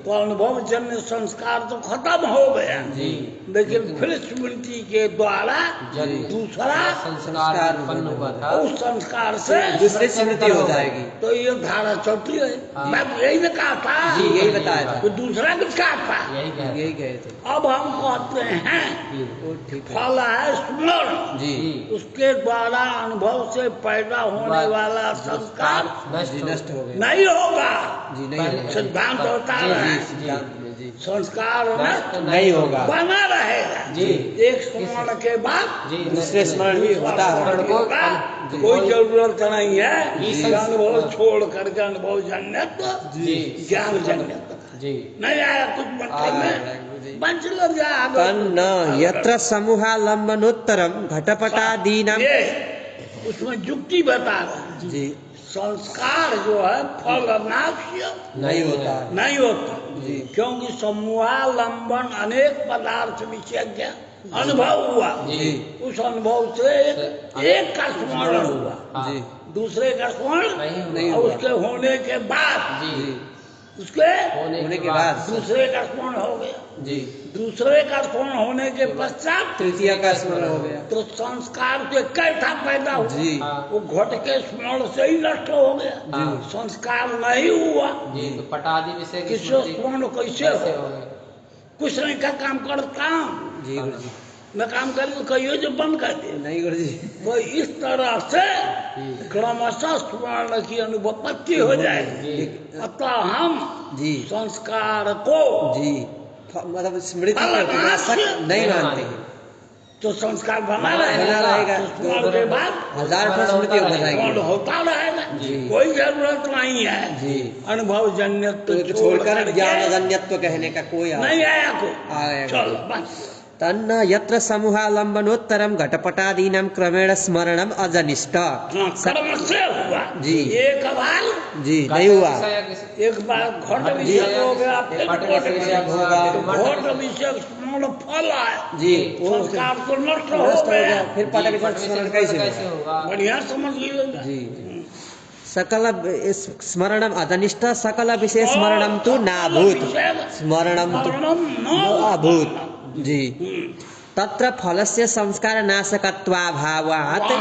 Speaker 2: तो अनुभव जन्य संस्कार तो खत्म हो गया
Speaker 1: जी
Speaker 2: लेकिन फिर स्मृति के द्वारा
Speaker 3: जी।
Speaker 2: दूसरा
Speaker 3: संस्कार उत्पन्न हुआ था।
Speaker 2: उस संस्कार से
Speaker 1: दूसरी स्मृति हो जाएगी।
Speaker 2: तो ये धारा चौथी है।
Speaker 3: हाँ।
Speaker 2: मैं यही में कहा था
Speaker 1: जी यही बताया था।
Speaker 2: तो दूसरा कुछ कहा था।
Speaker 3: यही कह
Speaker 1: यही कहे थे।
Speaker 2: अब हम कहते हैं
Speaker 1: वो ठीक है।
Speaker 2: फल है स्मरण
Speaker 1: जी
Speaker 2: उसके द्वारा अनुभव से पैदा होने वाला संस्कार
Speaker 3: नष्ट
Speaker 1: नष्ट हो गए।
Speaker 2: नहीं होगा।
Speaker 1: जी नहीं
Speaker 3: पहले-
Speaker 1: होगा।
Speaker 2: सिद्धांत होता
Speaker 3: जी,
Speaker 2: है
Speaker 3: जी,
Speaker 1: सिद्धांत में जी
Speaker 2: संस्कार
Speaker 3: नष्ट
Speaker 2: नष्ट
Speaker 1: नहीं होगा।
Speaker 2: बना रहेगा।
Speaker 3: जी।
Speaker 2: एक स्मरण के बाद
Speaker 3: जी
Speaker 1: दूसरे स्मरण भी होता
Speaker 2: स्मरण
Speaker 1: है।
Speaker 2: को
Speaker 1: जी।
Speaker 2: कोई जरूरत नहीं है
Speaker 3: जी।
Speaker 2: कि अनुभव छोड़ करके अनुभव जन्यत्व
Speaker 3: जी
Speaker 2: ज्ञान जन्यत्व
Speaker 3: जी
Speaker 2: नहीं आया कुछ
Speaker 1: आ
Speaker 2: मतलब
Speaker 1: रहा है, जी।
Speaker 2: में बंच लग जाए
Speaker 1: तन्न यत्र समूहालंबनोत्तरम घटपटादीनां
Speaker 2: ये उसमें युक्ति बता रहे
Speaker 1: जी
Speaker 2: संस्कार जो है फल नाश्य
Speaker 1: नहीं होता है।
Speaker 2: नहीं होता
Speaker 1: जी।
Speaker 2: क्योंकि समूहालंबन अनेक पदार्थ विशेष अनुभव हुआ
Speaker 1: जी
Speaker 2: उस अनुभव से एक का स्मरण हुआ
Speaker 3: हाँ।
Speaker 1: जी
Speaker 2: दूसरे का स्मरण
Speaker 1: नहीं
Speaker 2: और
Speaker 1: हुआ।
Speaker 2: उसके होने के बाद
Speaker 3: जी
Speaker 2: उसके
Speaker 1: होने के बाद
Speaker 2: दूसरे का स्मरण हो गया
Speaker 1: जी
Speaker 2: दूसरे का स्मरण होने के पश्चात
Speaker 1: तृतीय का स्मरण हो गया।
Speaker 2: तो संस्कार के कैसा पैदा हुआ
Speaker 1: जी
Speaker 3: हाँ।
Speaker 2: वो घट के स्मरण से ही नष्ट हो गया
Speaker 3: हाँ।
Speaker 2: संस्कार नहीं हुआ
Speaker 3: जी तो पटादि विषय की
Speaker 2: किसी
Speaker 3: स्मृति
Speaker 2: स्मरण कैसे
Speaker 3: कैसे
Speaker 2: हो
Speaker 3: हो गए?
Speaker 2: कुछ नहीं का काम करता
Speaker 1: जी गुरु जी।
Speaker 2: न काम करी तो कहियो जो बंद कर दे
Speaker 1: नहीं गुरु जी।
Speaker 2: तो इस तरह से क्रमशः स्मरण की अनुभवपत्ति हो जाएगी।
Speaker 3: जी
Speaker 2: अतः हम
Speaker 1: जी
Speaker 2: संस्कार को
Speaker 1: जी मतलब स्मृति को विनाशक नहीं मानते हैं।
Speaker 2: तो संस्कार बना
Speaker 1: बना रहेगा।
Speaker 2: तो स्मरण के बाद
Speaker 1: हजार ठो स्मृति हो
Speaker 2: स्मरण
Speaker 1: जाएगी।
Speaker 2: होता रहेगा
Speaker 1: जी।
Speaker 2: कोई जरूरत नहीं है
Speaker 1: जी
Speaker 2: अनुभव जन्य
Speaker 1: तो छोड़कर ज्ञान जन्यत्व कहने का कोई
Speaker 2: नहीं आया को
Speaker 1: आएगा।
Speaker 2: चलो बस
Speaker 1: तन्न यत्र समूहालंबनोत्तरम घटपटादीनां क्रमेण स्मरणम अजनिष्ट।
Speaker 2: हाँ, कर्म से हुआ
Speaker 1: जी।
Speaker 2: एक बार
Speaker 1: जी नहीं हुआ।
Speaker 2: एक बार घट विषय हो गया फिर
Speaker 3: घट
Speaker 2: घट
Speaker 3: विषय
Speaker 2: होगा
Speaker 3: होगा।
Speaker 2: घट विषय स्मरण फल है
Speaker 1: जी वो
Speaker 2: संस्कार तो नष्ट
Speaker 1: नष्ट
Speaker 2: हो
Speaker 1: हो
Speaker 2: गया
Speaker 1: गया। फिर पटक
Speaker 3: जी,
Speaker 1: स्मरण कैसे होगा?
Speaker 3: होगा?
Speaker 2: बढ़िया समझ लीजिएगा
Speaker 1: जी सकल स्मरणम अजनिष्ट सकल विषय स्मरणम तो नाभूत स्मरणम तो न अभूत। जी तत्र फलस्य संस्कार नाशकत्वाभावात्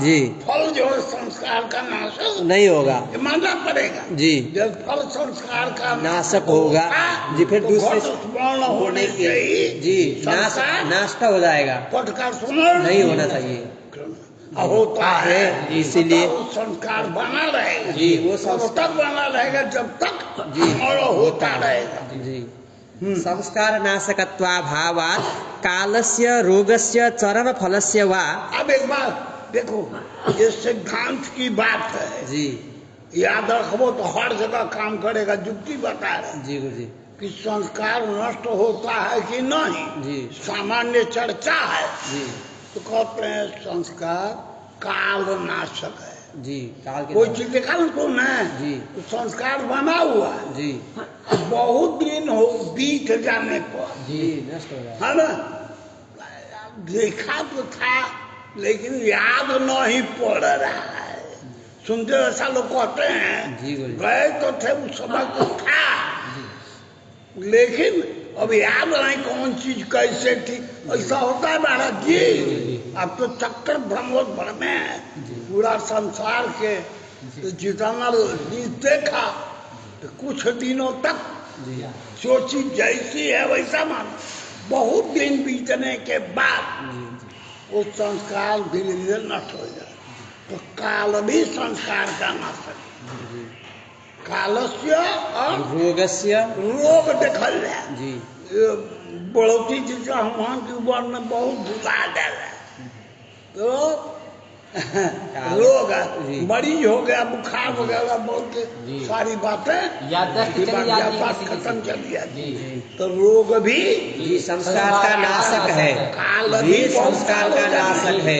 Speaker 1: जी
Speaker 2: फल जो है संस्कार का नाशक
Speaker 1: नहीं होगा।
Speaker 2: ये मानना पड़ेगा
Speaker 1: जी
Speaker 2: जब फल संस्कार का
Speaker 1: नाशक होगा जी फिर
Speaker 2: तो
Speaker 1: दूसरे
Speaker 2: घट स्मरण होने
Speaker 1: के
Speaker 2: से ही
Speaker 1: जी नाश
Speaker 2: संस्कार
Speaker 1: नष्ट हो जाएगा।
Speaker 2: पट का स्मरण
Speaker 1: नहीं होना चाहिए।
Speaker 2: होता है
Speaker 1: इसीलिए
Speaker 2: तो संस्कार बना रहेगा
Speaker 1: जी वो
Speaker 2: तब तक बना रहेगा जब तक
Speaker 1: जी
Speaker 2: और होता रहेगा।
Speaker 1: जी संस्कार नाशकत्वाभावात् कालस्य रोगस्य चरम फलस्य वा।
Speaker 2: अब एक बात देखो ये सिद्धांत की बात है
Speaker 1: जी
Speaker 2: याद रखो तो हर जगह काम करेगा युक्ति बता रहे
Speaker 1: जी गुरु जी।
Speaker 2: कि संस्कार नष्ट होता है कि नहीं
Speaker 1: जी
Speaker 2: सामान्य चर्चा है
Speaker 1: जी
Speaker 2: तो कहते हैं संस्कार काल नाशक है
Speaker 1: जी काल के
Speaker 2: कोई
Speaker 1: द्वारा।
Speaker 2: चीज देखा ना तुमने
Speaker 1: जी।
Speaker 2: तो संस्कार बना हुआ है।
Speaker 1: जी
Speaker 2: बहुत दिन हो बीत जाने पर
Speaker 1: जी नष्ट हो जाएगा।
Speaker 2: है ना, देखा तो था लेकिन याद नहीं पड़ रहा है। सुनते ऐसा लोग कहते हैं
Speaker 1: जी गुरु जी।
Speaker 2: गए तो थे उस समय तो था लेकिन अब याद नहीं कौन चीज कैसे थी। ऐसा होता है महाराज जी। अब तो चक्कर ब्रह्मोत भर में है पूरा संसार के। तो जितना चीज देखा तो कुछ दिनों तक
Speaker 1: जी
Speaker 2: जो चीज जैसी है वैसा मान। बहुत दिन बीतने के बाद वो संस्कार धीरे धीरे नष्ट हो जाए। तो काल भी संस्कार का नाशक। कालस्य और
Speaker 1: रोगस्य
Speaker 2: रोग देखल जाए।
Speaker 1: जी
Speaker 2: ये बढ़ोती चीज का हनुमान की उम्र में बहुत भुला डाला तो रोग
Speaker 1: जी।
Speaker 2: मरीज हो गया, बुखार वगैरह बहुत
Speaker 3: जी।
Speaker 2: सारी बातें
Speaker 3: याददाश्त चली जाती है
Speaker 2: याददाश्त
Speaker 3: किसी
Speaker 2: खत्म
Speaker 3: किसी
Speaker 2: चली जाती
Speaker 3: जी
Speaker 2: है। तो रोग भी
Speaker 1: जी संस्कार का नाशक है।
Speaker 2: काल
Speaker 1: जी
Speaker 2: भी
Speaker 1: संस्कार का नाशक है।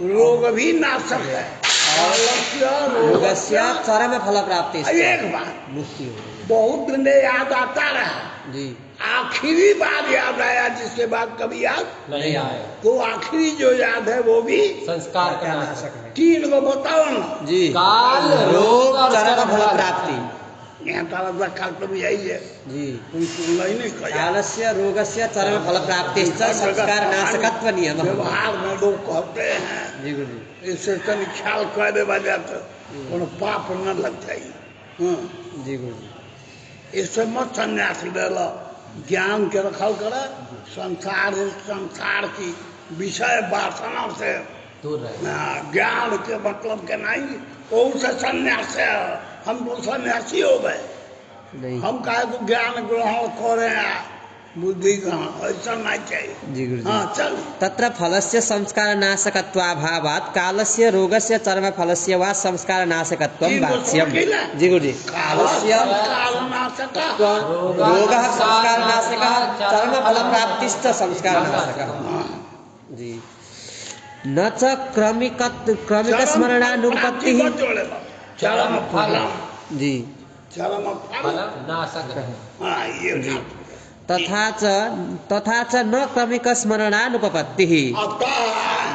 Speaker 2: रोग भी नाशक है। कालस्य
Speaker 1: रोगस्य
Speaker 2: रोगस्य
Speaker 1: चरम फल प्राप्ति
Speaker 2: एक बात
Speaker 1: मुक्ति हो।
Speaker 2: बहुत दिन याद आता रहा।
Speaker 1: जी
Speaker 2: आखिरी बार याद आया जिसके बाद कभी याद
Speaker 3: नहीं आए
Speaker 2: तो आखिरी जो याद है वो भी
Speaker 3: संस्कार का
Speaker 1: का
Speaker 3: नाशक
Speaker 1: नाशक है।
Speaker 2: 3 को बताओ ना।
Speaker 1: जी
Speaker 3: काल
Speaker 1: रोग
Speaker 3: और
Speaker 1: चरम फल
Speaker 3: फल
Speaker 1: प्राप्ति।
Speaker 2: यहाँ तारा काल तो भी यही है।
Speaker 1: जी
Speaker 2: कोई सुनना ही नहीं कहा।
Speaker 1: कालस्य रोगस्य चरम फल प्राप्ति संस्कार नाशकत्व नियम।
Speaker 2: व्यवहार में लोग कहते हैं
Speaker 1: जी गुरु जी।
Speaker 2: इससे तनी ख्याल करे बजा तो कोनो पाप न लग जाए। हाँ,
Speaker 1: जी गुरु जी।
Speaker 2: इससे मत संन्यास ले लो। ज्ञान के रखल करे। संसार की विषय वासना से
Speaker 3: दूर रहे
Speaker 2: ज्ञान के मतलब के नहीं कौन से संन्यास है। हम तो सन्यासी हो गए।
Speaker 1: नहीं
Speaker 2: हम काहे को ज्ञान ग्रहण करें बुद्धि ग्रहण ऐसा नहीं चाहिए।
Speaker 1: जी गुरु जी।
Speaker 2: हाँ चल
Speaker 1: तत्र फलस्य संस्कार नाशकत्वाभावात् कालस्य रोगस्य चरम फलस्य वा संस्कार नाशकत्वं
Speaker 2: तीन को
Speaker 1: वाच्यम्।
Speaker 2: समझ लेना।
Speaker 1: जी गुरु जी।
Speaker 2: कालस्य
Speaker 1: कालस्य
Speaker 2: कालनाशकः
Speaker 1: रोगः संस्कार नाशकः चरम फल प्राप्तिश्च संस्कार नाशकः। जी न च क्रमिक स्मरणानुपत्ति।
Speaker 2: चरम फल
Speaker 1: जी
Speaker 2: चरम
Speaker 3: फल
Speaker 2: फल
Speaker 3: नाशक है
Speaker 2: हाँ ये
Speaker 1: तथा च न क्रमिक स्मरणानुपपत्ति।
Speaker 2: अतः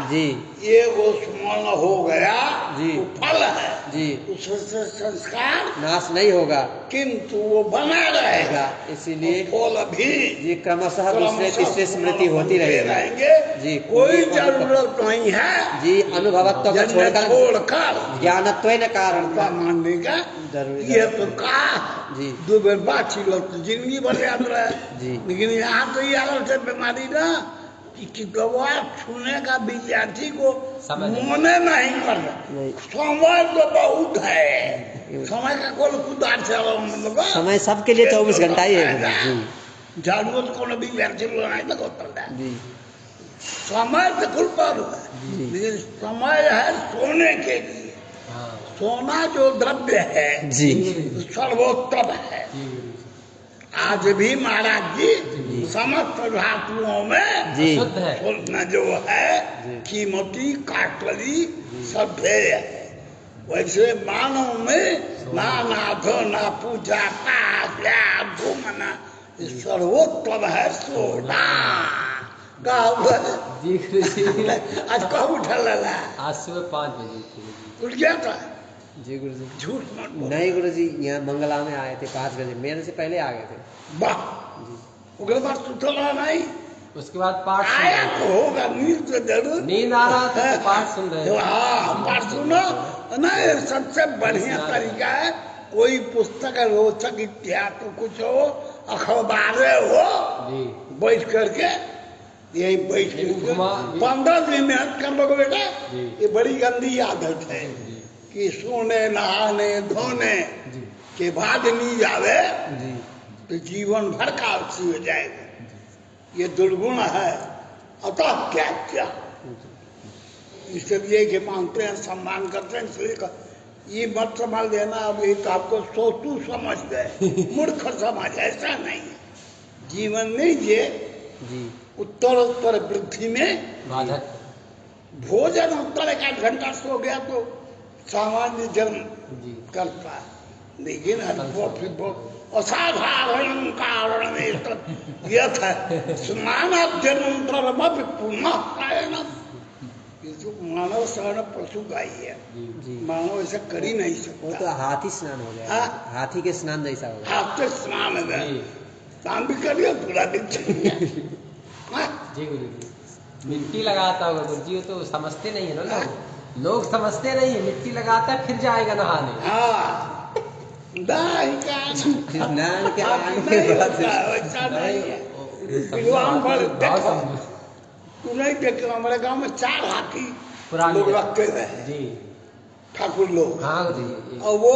Speaker 1: जी
Speaker 2: ये वो स्मरण हो गया
Speaker 1: जी।
Speaker 2: वो फल है
Speaker 1: जी
Speaker 2: उससे संस्कार
Speaker 1: नाश नहीं होगा
Speaker 2: किंतु वो बना रहेगा।
Speaker 1: इसीलिए
Speaker 2: फल भी
Speaker 1: जी क्रमशः दूसरे तीसरे स्मृति होती रहेगी।
Speaker 2: रहेंगे
Speaker 1: जी
Speaker 2: कोई जरूरत नहीं है
Speaker 1: जी अनुभवत्व को
Speaker 2: जन्म
Speaker 1: छोड़कर
Speaker 2: छोड़कर
Speaker 1: ज्ञानत्वेन कारण
Speaker 2: का मानने का
Speaker 1: जरूरी
Speaker 2: ये
Speaker 1: है।
Speaker 2: तो कहा
Speaker 1: जी
Speaker 2: 2 बेर बात लो तो जिंदगी भर याद रहे।
Speaker 1: जी।
Speaker 2: लेकिन यहाँ तो ये हालत है बीमारी ना कि दवा छूने का विद्यार्थी को
Speaker 3: समय नहीं।
Speaker 2: मने नहीं कर
Speaker 1: नहीं।
Speaker 2: समय तो बहुत है। समय का कोई कुदार चलो
Speaker 1: समय सबके लिए 24 घंटा ही है जी।
Speaker 2: जरूरत को विद्यार्थी को नहीं लगता है।
Speaker 1: जी
Speaker 2: समय तो खुल पर है
Speaker 1: जी।
Speaker 2: लेकिन समय है सोने के लिए।
Speaker 3: हाँ
Speaker 2: सोना जो द्रव्य है
Speaker 1: जी
Speaker 2: सर्वोत्तम है। आज भी महाराज जी समस्त धातुओं में
Speaker 1: जी
Speaker 3: शुद्ध है
Speaker 2: सोना जो है कीमती काटली सभ्य है। वैसे मानव में ना नाथ ना पूजा पाठ या घूमना सर्वोत्तम है सोना।
Speaker 3: जी गुरु जी
Speaker 2: आज कब उठा लला
Speaker 3: आज सुबह 5 बजे थी
Speaker 2: उठ गया था
Speaker 1: जी गुरु जी।
Speaker 2: झूठ मत बोल।
Speaker 1: नहीं गुरु जी यहाँ मंगला में आए थे 5 बजे मेरे से पहले आ गए थे।
Speaker 2: वाह उसके बाद सुतला नहीं
Speaker 3: उसके बाद पाठ सुन
Speaker 2: आया
Speaker 3: रहे
Speaker 2: तो होगा नींद तो जरूर।
Speaker 3: नींद आ रहा था तो पाठ सुन रहे थे।
Speaker 2: हाँ पाठ सुनो ना ये सबसे बढ़िया तरीका है। कोई पुस्तक रोचक इतिहास तो कुछ हो अखबारें हो
Speaker 3: जी
Speaker 2: बैठ करके यही बैठ के
Speaker 3: घुमा-
Speaker 2: 15 दिन मेहनत कर लो बेटा।
Speaker 3: जी।
Speaker 2: ये बड़ी गंदी आदत है
Speaker 3: जी
Speaker 2: कि सोने नहाने धोने
Speaker 3: जी
Speaker 2: के बाद नींद आवे
Speaker 1: जी
Speaker 2: तो जीवन भर का आलसी हो जाएगा। ये दुर्गुण है। अतः क्या क्या इसलिए कि मानते हैं सम्मान करते हैं इसलिए ये मत समझ लेना अब ये तो आपको सोचू समझ गए मूर्ख समझ ऐसा नहीं है। जीवन में ये
Speaker 1: जी
Speaker 2: उत्तर वृद्धि में
Speaker 3: बाधक
Speaker 2: भोजन उत्तर 1 घंटा सो गया तो सामान्य जन्म
Speaker 3: जी
Speaker 2: करता है, लेकिन असाधारण कारण यथ मानव जन्मांतरमपि पुनः शयनम। ये जो मानव शरण पशु का ही है,
Speaker 1: जी
Speaker 2: मानव ऐसा कर ही नहीं
Speaker 1: वो
Speaker 2: सकता।
Speaker 1: तो हाथी स्नान हो गया,
Speaker 2: हाँ?
Speaker 1: हाथी के स्नान जैसा हो गया।
Speaker 2: हाथ से स्नान है,
Speaker 3: जी
Speaker 2: स्नान भी करिए पूरा दिन चाहिए। हाँ?
Speaker 3: जी गुरु जी। मिट्टी लगाता होगा गुरु जी, वो तो समझते नहीं है ना लोग समझते नहीं है, मिट्टी लगाता है फिर जाएगा नहाने।
Speaker 2: हाँ, नहीं का
Speaker 1: स्नान के
Speaker 2: हाथी
Speaker 1: आने
Speaker 2: नहीं
Speaker 1: के बाद
Speaker 2: होता है, वैसा नहीं है। विद्वान
Speaker 3: समझो,
Speaker 2: बड़े
Speaker 3: भाव
Speaker 2: देखो,
Speaker 3: समझो।
Speaker 2: तू नहीं देखो, हमारे गांव में 4 हाथी
Speaker 3: पुरानी
Speaker 2: लोग रखते रहे,
Speaker 3: जी
Speaker 2: ठाकुर लोग।
Speaker 3: हाँ गुरु जी
Speaker 2: और वो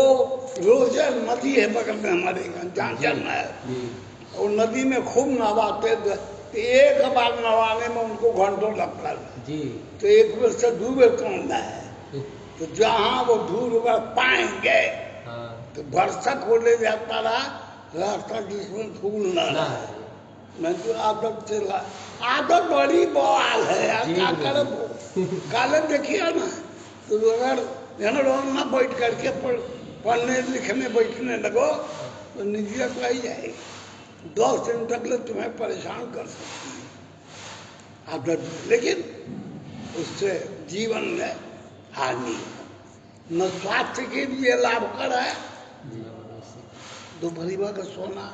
Speaker 2: रोज नदी है बगल में हमारे यहाँ,
Speaker 3: जी
Speaker 2: जान है,
Speaker 3: जी
Speaker 2: और नदी में खूब नहाते थे। तो एक बार नहाने में उनको घंटों लगता है,
Speaker 3: जी
Speaker 2: तो एक बेर से 2 बेर तोड़ना है। तो जहाँ वो 2 बार पाएंगे
Speaker 3: हाँ
Speaker 2: तो भरसक हो ले जाता रहा, रास्ता जिसमें फूल न
Speaker 3: ना
Speaker 2: रहा। मैं तो आदत से आदत बड़ी बवाल है यार,
Speaker 3: जी,
Speaker 2: क्या
Speaker 3: जी।
Speaker 2: करो। काले देखिए ना, तो अगर रोज ना बैठ करके पढ़ने लिखने बैठने लगो तो निजियत आई जाएगी, 10 दिन तक ले तुम्हें परेशान कर सकती है आदत। लेकिन उससे जीवन में हानि है, न स्वास्थ्य के लिए लाभकर है, दोपहर का सोना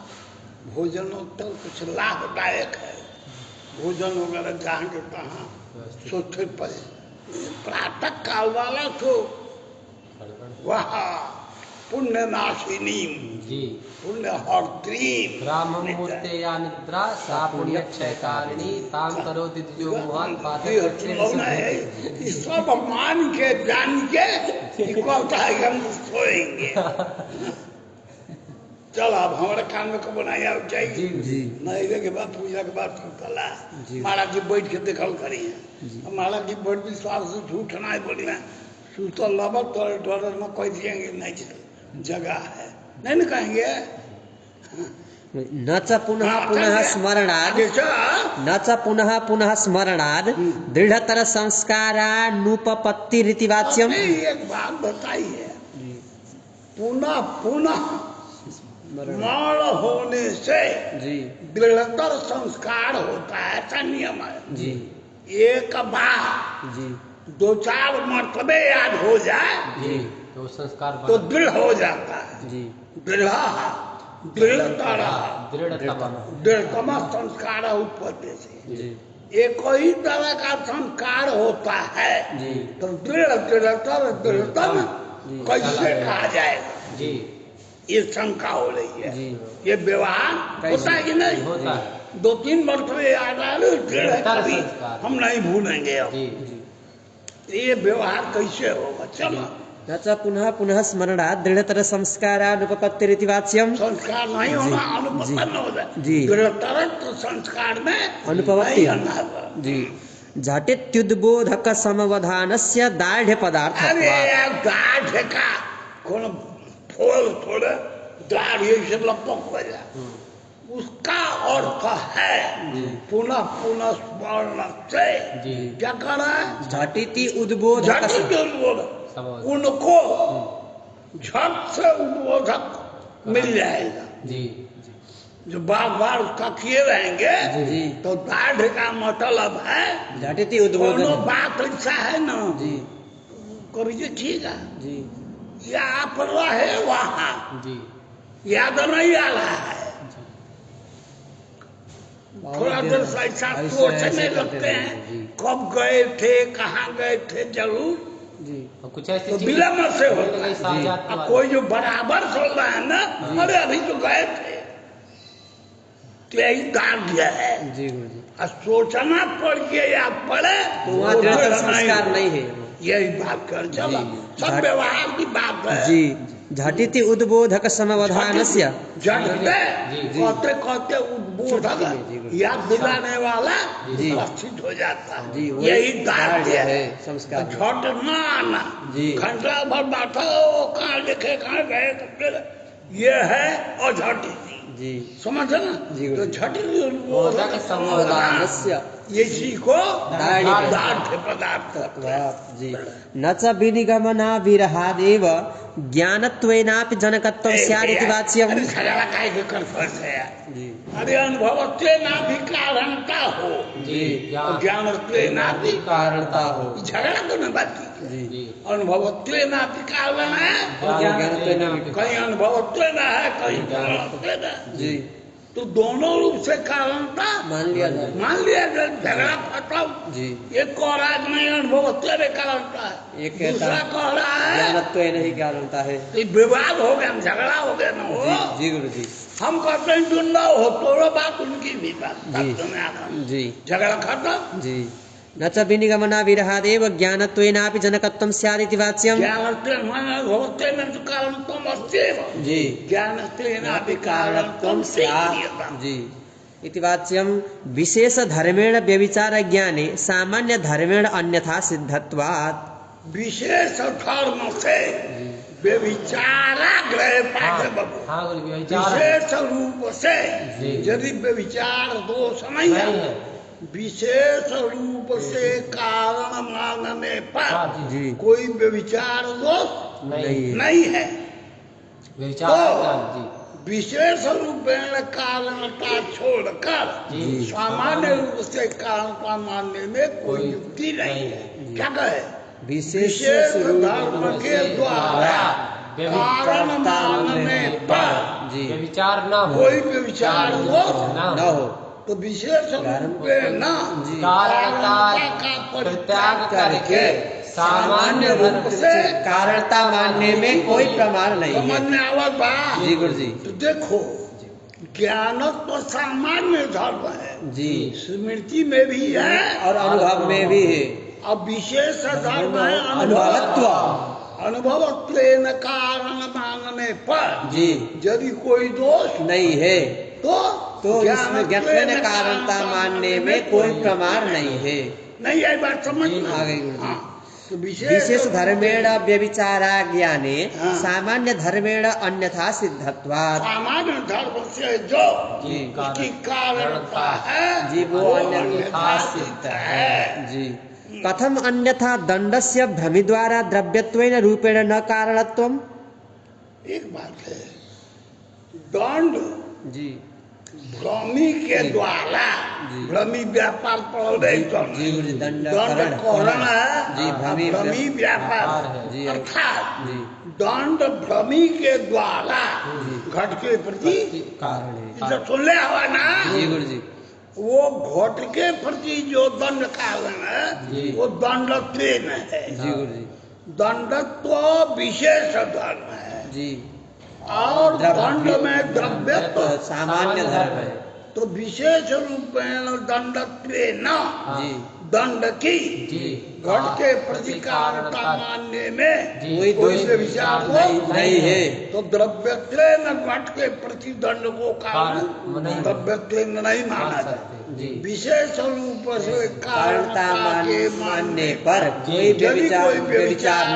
Speaker 2: भोजनोत्तर कुछ लाभदायक है। भोजन वगैरह जहाँ के तहाँ सोते पड़े। प्रातः काल वाला तो वह पुण्य नाशिनी,
Speaker 3: जी
Speaker 2: पुण्य हर्त्री,
Speaker 3: ब्राह्मण मुहूर्ते या निद्रा सा पुण्य क्षयकारिणी ताम करोति जो मोहन
Speaker 2: इस सब मान के जान के कहता है कि हम सोएंगे। चल अब हमारे कान में कब नहीं आ जाएगी।
Speaker 1: जी
Speaker 2: नहले के बाद पूजा के बाद सुतला
Speaker 1: जी।
Speaker 2: महाराज जी बैठ के देखल करिए। महाराज जी बड़ विश्वास से झूठ नहीं बोलिए, सुतल लबल तोरे डर न कह दिएंगे नहीं जगह है, नहीं न कहेंगे।
Speaker 1: न च पुनः पुनः स्मरणाद, न च पुनः पुनः स्मरणाद दृढ़तर संस्कारानुपपत्ति रीतिवाच्यम।
Speaker 2: अभी एक बात बताइए, पुनः पुनः मरण होने से
Speaker 1: जी
Speaker 2: दृढ़तर संस्कार होता है, ऐसा नियम है।
Speaker 1: जी
Speaker 2: एक बार
Speaker 1: जी
Speaker 2: 2-4 मरतबे याद हो जाए
Speaker 3: जी तो संस्कार
Speaker 2: तो
Speaker 3: बना।
Speaker 2: दृढ़ हो जाता है।
Speaker 1: जी
Speaker 2: दृढ़ दृढ़तर दृढ़तम संस्कार उत्पत्ति से
Speaker 1: जी
Speaker 2: एक ही तरह का संस्कार होता है।
Speaker 1: जी
Speaker 2: तो दृढ़तर दृढ़तम
Speaker 1: जी।
Speaker 2: कैसे कहा जाएगा,
Speaker 3: जी
Speaker 2: ये शंका हो रही है।
Speaker 1: जी
Speaker 2: ये व्यवहार होता है कि नहीं?
Speaker 3: होता है
Speaker 2: 2-3 मरतबे याद आए, दृढ़
Speaker 3: दृढ़तर
Speaker 2: कभी
Speaker 3: संस्कार।
Speaker 2: हम नहीं भूलेंगे। अब
Speaker 3: जी
Speaker 2: ये व्यवहार कैसे होगा? चलो,
Speaker 1: न च पुनः पुनः स्मरणाद दृढ़तर संस्कारानुपपत्ति रीतिवाच्यम।
Speaker 2: संस्कार नहीं होना, अनुपपन्न हो
Speaker 1: जी।
Speaker 2: जाए। दृढ़तर तो संस्कार में
Speaker 1: अनुपपत्ति
Speaker 2: नहीं
Speaker 1: है।
Speaker 2: आना होगा।
Speaker 1: जी झटित्युद्बोधक समवधानस्य दार्ढ्य
Speaker 2: अरे
Speaker 1: पदार्थत्वात्।
Speaker 2: यार दाढ़ का कौन फूल थोड़े दाढ़ से लपक हो जाए, उसका अर्थ है पुनः पुनः स्मरण से
Speaker 3: जी।
Speaker 2: क्या कर रहा है?
Speaker 1: झटिति उद्बोधक
Speaker 2: झट से उद्बोधक,
Speaker 3: समझ।
Speaker 2: उनको झट से उद्बोधक मिल जाएगा।
Speaker 3: जी
Speaker 2: जो बार बार उसका किए रहेंगे
Speaker 1: जी
Speaker 2: तो दाढ़ का मतलब है
Speaker 1: झटिति
Speaker 2: कोनो
Speaker 1: उद्बोधक।
Speaker 2: बात ऐसा है ना,
Speaker 1: जी
Speaker 2: करिए ठीक है,
Speaker 1: जी
Speaker 2: या आप रहे वहाँ
Speaker 3: जी
Speaker 2: याद नहीं आ रहा है, थोड़ा देर से ऐसा सोचने लगते हैं
Speaker 1: जी
Speaker 2: कब गए थे, कहाँ गए थे, जरूर
Speaker 1: जी
Speaker 3: और कुछ ऐसी
Speaker 2: तो
Speaker 3: चीज़-
Speaker 2: विलम्ब से होता
Speaker 3: कई
Speaker 2: है।
Speaker 3: साजात
Speaker 2: अब
Speaker 3: वाले।
Speaker 2: कोई जो बराबर चल रहा है ना, अरे अभी तो गए थे, तो यही दान दिया है।
Speaker 1: जी गुरु जी।
Speaker 2: और सोचना पड़ के या पड़े
Speaker 1: तो वहाँ दृढ़तर संस्कार नहीं है।
Speaker 2: यही बात कर चलो,
Speaker 1: जी।
Speaker 2: सब व्यवहार की बात है।
Speaker 1: जी झटिति उद्बोधक समवधानस्य।
Speaker 2: झट पे
Speaker 3: जी, जी।
Speaker 2: कहते कहते उद्बोधक
Speaker 1: जी, जी।
Speaker 2: याद दिलाने वाला
Speaker 1: जी।
Speaker 2: उपस्थित हो जाता है।
Speaker 1: जी, वही
Speaker 2: यही दान
Speaker 1: दाढ़
Speaker 2: है
Speaker 1: संस्कार में।
Speaker 2: झट ना आना,
Speaker 1: जी।
Speaker 2: घंटा भर बैठा हो, कहाँ लिखे कहाँ गए, ये है अझटी।
Speaker 1: जी
Speaker 2: समझे ना?
Speaker 1: जी,
Speaker 2: तो
Speaker 1: गुरुजी।
Speaker 2: झट
Speaker 3: मोदक
Speaker 1: अवदानस्य
Speaker 2: ये सीखो
Speaker 1: दाढ़ी
Speaker 2: दाढ़ पदार्थ
Speaker 1: जी न च विनिगमना विरहादेव ज्ञानत्वेनापि जनकत्वं स्यात् इति वाच्यम्।
Speaker 2: अरे झगड़ा काहे के कर फंसे है?
Speaker 1: जी
Speaker 2: अरे अनुभवत्वेनाधिकारणता हो
Speaker 1: जी
Speaker 2: और ज्ञानत्वेनाधि
Speaker 1: कारणता हो।
Speaker 2: झगड़ा तो नहीं बात की।
Speaker 1: जी
Speaker 3: जी
Speaker 2: अनुभवत्वेनाधिकारण है
Speaker 1: और ज्ञानत्वेनापि
Speaker 2: कहीं अनुभवत्वेन है कहीं ज्ञानत्वेन है।
Speaker 1: जी
Speaker 2: तो दोनों रूप से कारणता
Speaker 1: मान लिया जाए।
Speaker 2: मान लिया जाए। झगड़ा खत्म।
Speaker 1: जी
Speaker 2: एक कह रहा है कि नहीं अनुभवत्वेन कारणता है,
Speaker 1: एक कहता
Speaker 2: दूसरा कह रहा है
Speaker 1: ज्ञानत्वेन ही कारणता है।
Speaker 2: कि विवाद हो गया, झगड़ा हो गया ना
Speaker 1: जी
Speaker 2: वो।
Speaker 1: जी गुरु जी
Speaker 2: हम कहते हैं चुन हो तोड़ो बात उनकी भी बात
Speaker 1: जी।
Speaker 2: बात में आना।
Speaker 1: जी
Speaker 2: झगड़ा खत्म।
Speaker 1: जी न च विनिगमना विरहादेव ज्ञानत्वेनापि जनकत्वं स्यात् इति वाच्यम्।
Speaker 2: ज्ञानत्वेन अनुभवत्वेन कारणत्वम् अस्त्येव।
Speaker 1: जी
Speaker 2: ज्ञानत्वेनापि कारणत्वं स्यात्।
Speaker 1: जी इति वाच्यं विशेष धर्मेण व्यभिचार ज्ञाने सामान्य धर्मेण अन्यथा सिद्धत्वात्।
Speaker 2: विशेष धर्म से व्यभिचाराग्रह पाठ्य बबू।
Speaker 3: हाँ गुरु जी, विचार
Speaker 2: विशेष रूप से
Speaker 3: जी।
Speaker 2: यदि व्यभिचार दोष नहीं
Speaker 3: नहीं
Speaker 2: है,
Speaker 3: है।
Speaker 2: विशेष रूप से कारण मानने पर
Speaker 3: हाँ
Speaker 1: जी
Speaker 2: कोई व्यभिचार दोष
Speaker 3: नहीं
Speaker 2: नहीं है।
Speaker 3: विचार
Speaker 2: तो
Speaker 3: ज्ञान जी
Speaker 2: विशेष रूपेण कारणता छोड़कर
Speaker 3: जी।
Speaker 2: सामान्य रूप से कारणता मानने में कोई
Speaker 3: कोई
Speaker 2: युक्ति नहीं है।
Speaker 3: नहीं
Speaker 2: क्या कहे?
Speaker 1: विशेष
Speaker 2: विशेष
Speaker 1: रूप
Speaker 2: धर्म के द्वारा कारण मानने पर
Speaker 1: जी
Speaker 3: विचार ना हो,
Speaker 2: कोई व्यभिचार दोष
Speaker 1: न हो
Speaker 2: तो विशेष रूपेण
Speaker 1: जी
Speaker 3: कारणता
Speaker 2: का
Speaker 3: परित्याग करके सामान्य
Speaker 1: रूप
Speaker 3: धर्म
Speaker 1: से कारणता मानने में कोई प्रमाण नहीं
Speaker 2: समझ
Speaker 1: है।
Speaker 2: में आवत बा?
Speaker 1: जी गुरु जी
Speaker 2: तो देखो ज्ञानत्व सामान्य धर्म है,
Speaker 1: जी
Speaker 2: स्मृति में भी है
Speaker 1: और अनुभव में भी है।
Speaker 2: अब विशेष धर्म है
Speaker 1: अनुभवत्व
Speaker 2: अनुभवत्वेन कारण मानने पर
Speaker 1: जी
Speaker 2: यदि कोई दोष
Speaker 1: नहीं है तो इसमें
Speaker 2: ज्ञानत्वेन
Speaker 1: ज्ञान कारणता मानने में कोई प्रमाण नहीं है।
Speaker 2: नहीं है बात समझ में?
Speaker 1: आ गई गुरु जी।
Speaker 2: हाँ, तो
Speaker 1: विशेष धर्मेण व्यभिचारा ज्ञाने
Speaker 2: हाँ।
Speaker 1: सामान्य धर्मेण अन्यथा सिद्धत्वात्।
Speaker 2: सामान्य धर्म से जो
Speaker 1: जी
Speaker 2: उसकी कारणता है
Speaker 1: जी वो अन्यथा सिद्ध है। जी कथम अन्यथा दंडस्य भ्रमिद्वारा द्रव्यत्वेन रूपेण न कारणत्वम्।
Speaker 2: एक बात है, दंड
Speaker 1: जी
Speaker 2: भ्रमी के द्वारा
Speaker 1: जी।
Speaker 2: भ्रमी व्यापार पर
Speaker 1: जी गुरु जी
Speaker 2: दंड
Speaker 1: दंड
Speaker 2: करण है
Speaker 1: जी
Speaker 2: भ्रमी व्यापार
Speaker 1: जी
Speaker 2: अर्थात
Speaker 1: जी
Speaker 2: दंड भ्रमी के द्वारा
Speaker 1: जी।
Speaker 2: घट के प्रति
Speaker 1: कारण है।
Speaker 2: इसे सुन ले हुआ ना?
Speaker 1: जी गुरु जी
Speaker 2: वो घट के प्रति जो दंड कारण है
Speaker 1: जी।
Speaker 2: वो दंडत्वेन है।
Speaker 1: जी गुरु जी
Speaker 2: दंडत्व विशेष धर्म है
Speaker 1: जी
Speaker 2: और
Speaker 1: द्रव्य-
Speaker 2: दंड में द्रव्यत्व
Speaker 1: सामान्य धर्म है।
Speaker 2: तो विशेष रूपेण दंडत्वेन
Speaker 1: जी
Speaker 2: दंड की
Speaker 3: जी
Speaker 2: घट के प्रति कारणता मानने में
Speaker 3: जी।
Speaker 2: कोई से विचार
Speaker 1: नहीं है।
Speaker 2: तो द्रव्यत्वेन घट के प्रति दंड को कारण
Speaker 3: नहीं।
Speaker 2: द्रव्यत्वेन नहीं माना
Speaker 3: मान
Speaker 2: जाता।
Speaker 3: सकते जी
Speaker 2: विशेष रूप से
Speaker 1: कारणता
Speaker 2: कारणता के
Speaker 1: मानने पर कोई
Speaker 2: यदि
Speaker 1: व्यभिचार
Speaker 2: कोई
Speaker 1: व्यभिचार न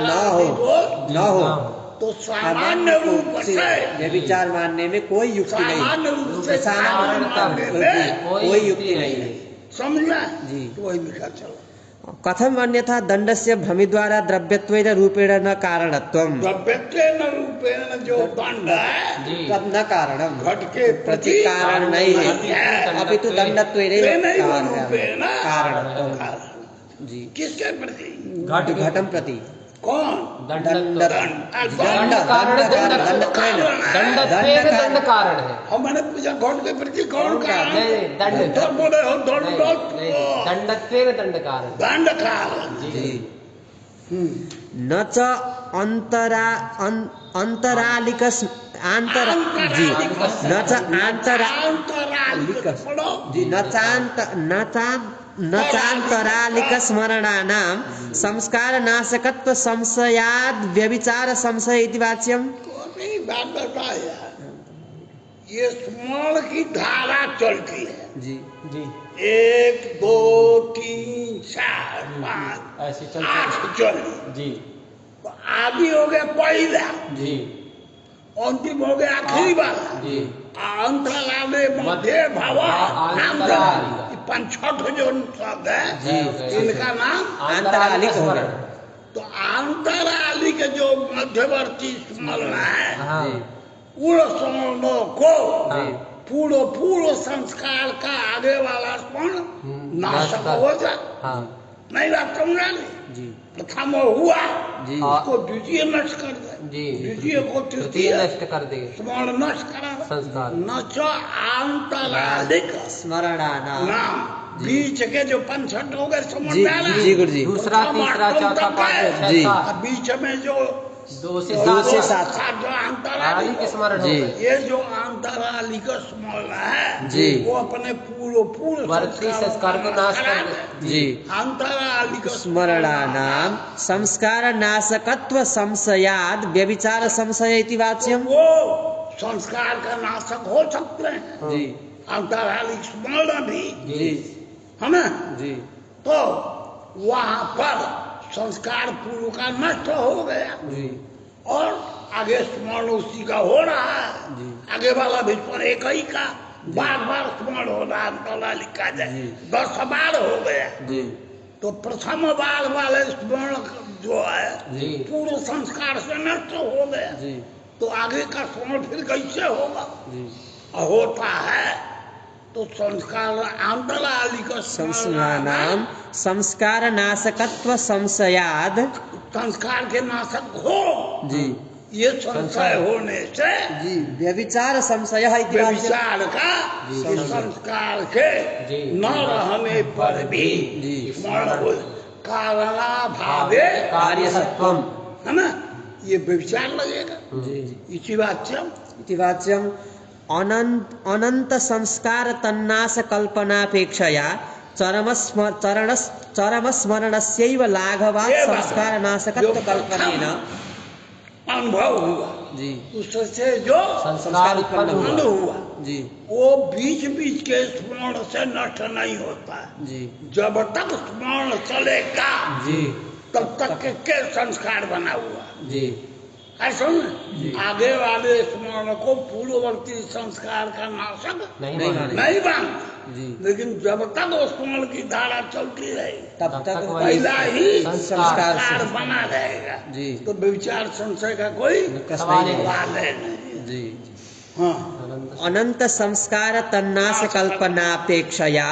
Speaker 1: हो
Speaker 2: तो सामान्य रूप से
Speaker 1: व्यभिचार मानने में कोई युक्ति नहीं।
Speaker 2: सामान्य रूप से
Speaker 1: सामान्य
Speaker 2: मानने में
Speaker 1: कोई युक्ति नहीं है।
Speaker 2: समझना
Speaker 1: जी।
Speaker 2: तो वही लिखा चलो
Speaker 1: कथम अन्यथा दंडस्य भ्रमिद्वारा द्रव्यत्वेन रूपेण न कारणत्वम्।
Speaker 2: द्रव्यत्वेन रूपेण जो दंड है
Speaker 3: जी
Speaker 1: तब न कारणम
Speaker 2: घट के
Speaker 1: प्रति कारण नहीं है अपितु दंडत्वेन
Speaker 2: रूपेण
Speaker 1: कारणत्वम्। जी
Speaker 2: किसके प्रति?
Speaker 3: घट के
Speaker 1: घटम प्रति
Speaker 2: कौन?
Speaker 1: दंड
Speaker 3: दंड
Speaker 1: दंड
Speaker 3: कारण
Speaker 1: दंड
Speaker 3: दंडत्वेन
Speaker 1: दंड
Speaker 3: दंड कारण है।
Speaker 2: हम मैंने पूछा घट के प्रति कौन कारण?
Speaker 3: नहीं दंड
Speaker 2: तो बोले हो दंड
Speaker 3: नहीं दंडत्वेन दंड कारण
Speaker 2: दंड कारण।
Speaker 1: जी न च अंतरालिक आंतर जी न च
Speaker 2: अंतरालिक पढ़ो।
Speaker 1: जी न चांतरालिक स्मरणानां संस्कार नाशकत्व संशयाद व्यभिचार संशय इति वाच्यम्।
Speaker 2: नहीं बात बताया, ये स्मरण की धारा चलती है।
Speaker 1: जी
Speaker 3: जी
Speaker 2: 1 2 3 4 5
Speaker 3: ऐसे चल
Speaker 2: 8 चली।
Speaker 3: जी
Speaker 2: तो आदि हो गया पहला
Speaker 3: जी
Speaker 2: अंतिम हो गया आखिरी वाला
Speaker 3: जी
Speaker 2: अंतराले मध्य भाव
Speaker 3: अंतराली।
Speaker 2: 65 जो शब्द
Speaker 3: जी,
Speaker 2: है
Speaker 3: जी।
Speaker 2: इनका नाम
Speaker 1: आंतरालिक हो गया।
Speaker 2: तो अंतराली के जो मध्यवर्ती स्मरण है
Speaker 3: हाँ
Speaker 2: उन स्मरणों को
Speaker 3: हाँ।
Speaker 2: पूर्व संस्कार का आगे वाला स्मरण नाशक हो जाए
Speaker 3: हाँ
Speaker 2: नहीं बात समझा
Speaker 1: जी
Speaker 2: प्रथम हुआ
Speaker 1: जी
Speaker 2: उसको द्वितीय नष्ट कर दे
Speaker 3: जी
Speaker 2: द्वितीय को
Speaker 3: तृतीय
Speaker 2: तृतीय
Speaker 3: नष्ट कर देंगे
Speaker 2: स्मरण नष्ट करा
Speaker 3: संस्कार।
Speaker 2: न च आंतरालिक
Speaker 1: स्मरणानाम।
Speaker 2: नाम बीच के जो 65 हो गए समझ
Speaker 1: जी
Speaker 2: में आ रहा है?
Speaker 1: जी गुरुजी।
Speaker 3: दूसरा तीसरा चौथा पांचवा
Speaker 1: जी।
Speaker 3: छठा
Speaker 2: अब बीच में जो
Speaker 3: 2 से
Speaker 1: 2 से
Speaker 3: 7
Speaker 2: सात जो
Speaker 3: आली
Speaker 2: अंतरालिक
Speaker 3: के स्मरण हो
Speaker 1: जी।
Speaker 3: गए।
Speaker 2: ये जो अंतरालिक स्मरण है
Speaker 1: जी।
Speaker 2: वो अपने पूर्व
Speaker 3: वर्ती संस्कार को नाश कर दे।
Speaker 1: जी
Speaker 2: अंतरालिक
Speaker 1: स्मरणानाम संस्कार नाशकत्व संशयाद व्यभिचार संशय इति
Speaker 2: तो
Speaker 1: वाच्यम।
Speaker 2: वो संस्कार का नाशक हो सकते हैं
Speaker 1: जी
Speaker 2: अंतरालिक स्मरण भी
Speaker 1: जी
Speaker 2: है ना
Speaker 1: जी
Speaker 2: तो वहां पर संस्कार पूर्व का नष्ट हो गया
Speaker 1: जी
Speaker 2: और आगे स्मरण उसी का हो रहा है
Speaker 1: जी।
Speaker 2: आगे वाला भी स्मरण एक ही का बार स्मरण हो रहा है अंतरालिक का जाए
Speaker 1: जी।
Speaker 2: 10 बार हो गया
Speaker 1: जी
Speaker 2: तो प्रथम बार वाले स्मरण जो है
Speaker 3: जी।
Speaker 2: पूर्व संस्कार से नष्ट हो गया
Speaker 1: जी
Speaker 2: तो आगे का स्मरण फिर कैसे होगा
Speaker 1: जी
Speaker 2: और होता है तो संस्कार अंतरालिक
Speaker 1: संस्मरणानाम संस्कार नाशकत्व संशयाद।
Speaker 2: संस्कार के नाशक हो
Speaker 1: जी
Speaker 2: ये संशय होने से
Speaker 1: जी व्यभिचार संशय इति वाच्यम।
Speaker 2: विचार का
Speaker 1: जी।
Speaker 2: संस्कार के
Speaker 3: जी।
Speaker 2: न रहने पर भी
Speaker 1: जी।
Speaker 2: स्मरण हो कारणाभावे
Speaker 1: कार्यसत्वम।
Speaker 2: है ना ये विचार लगेगा
Speaker 1: जी जी
Speaker 2: इसी वाच्यम
Speaker 1: इति वाच्यम। अनंत संस्कार तन्नाश कल्पनापेक्षया चरम स्मरणस्यैव लाघवात्
Speaker 2: ये बात है।
Speaker 1: संस्कार नाशकत्व कल्पनेन।
Speaker 2: अनुभव हुआ
Speaker 1: जी
Speaker 2: उससे जो
Speaker 3: संस्कार उत्पन्न
Speaker 2: आनंद
Speaker 3: हुआ।
Speaker 2: हुआ
Speaker 1: जी
Speaker 2: वो बीच बीच के स्मरण से नष्ट नहीं होता है
Speaker 1: जी
Speaker 2: जब तक स्मरण चलेगा
Speaker 1: जी
Speaker 2: तब तक के संस्कार बना हुआ
Speaker 1: जी
Speaker 2: ऐसा आगे वाले स्मरण को पूर्ववर्ती संस्कार का नाशक
Speaker 3: नहीं
Speaker 1: नहीं
Speaker 3: माना।
Speaker 1: माने।
Speaker 2: नहीं मानता
Speaker 1: जी
Speaker 2: लेकिन जब तक वो स्मरण की धारा चलती रहेगी
Speaker 1: तब
Speaker 3: तब
Speaker 1: तक
Speaker 3: तक
Speaker 1: वही
Speaker 2: पहला ही
Speaker 1: संस्कार
Speaker 2: संस्कार
Speaker 1: से।
Speaker 2: बना रहेगा
Speaker 1: जी
Speaker 2: तो विचार संशय का कोई
Speaker 1: निकष
Speaker 3: सवाल
Speaker 1: नहीं
Speaker 3: ही
Speaker 1: है।
Speaker 2: सवाल है नहीं
Speaker 1: जी
Speaker 2: हाँ
Speaker 1: अनंत संस्कार तन्नाश कल्पनापेक्षया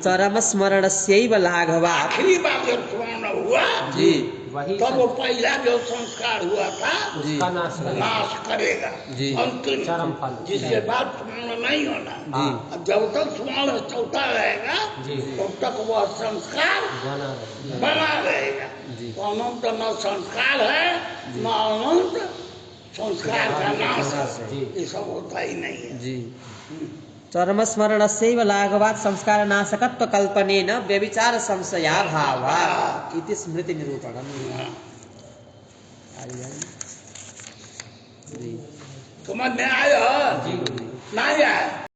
Speaker 1: चरम स्मरणस्यैव लाघवात्।
Speaker 2: आखिरी बार जब स्मरण हुआ
Speaker 1: जी
Speaker 3: वही
Speaker 2: तब वो पहला जो संस्कार हुआ था
Speaker 1: जी
Speaker 3: उसका नाश करेगा।
Speaker 2: नाश करेगा
Speaker 1: जी।
Speaker 2: अंतिम
Speaker 3: चरम फल।
Speaker 2: जिसके बाद स्मरण नहीं होना
Speaker 1: जी
Speaker 2: अब जब तक स्मरण चलता रहेगा
Speaker 3: जी।
Speaker 2: तब तक वह संस्कार
Speaker 3: बना रहे।
Speaker 2: बना रहेगा
Speaker 1: जी।
Speaker 2: तो अनंत न संस्कार है न अनंत संस्कार का नाश है
Speaker 3: जी।
Speaker 2: ये सब होता ही नहीं है
Speaker 1: जी चरम स्मरणस्यैव लाघवात् संस्कार नाशकत्व कल्पनेन व्यभिचार संशयाभावात् इति स्मृति निरूपणम्। जी
Speaker 2: समझ में आया
Speaker 3: जी।
Speaker 2: नहीं आया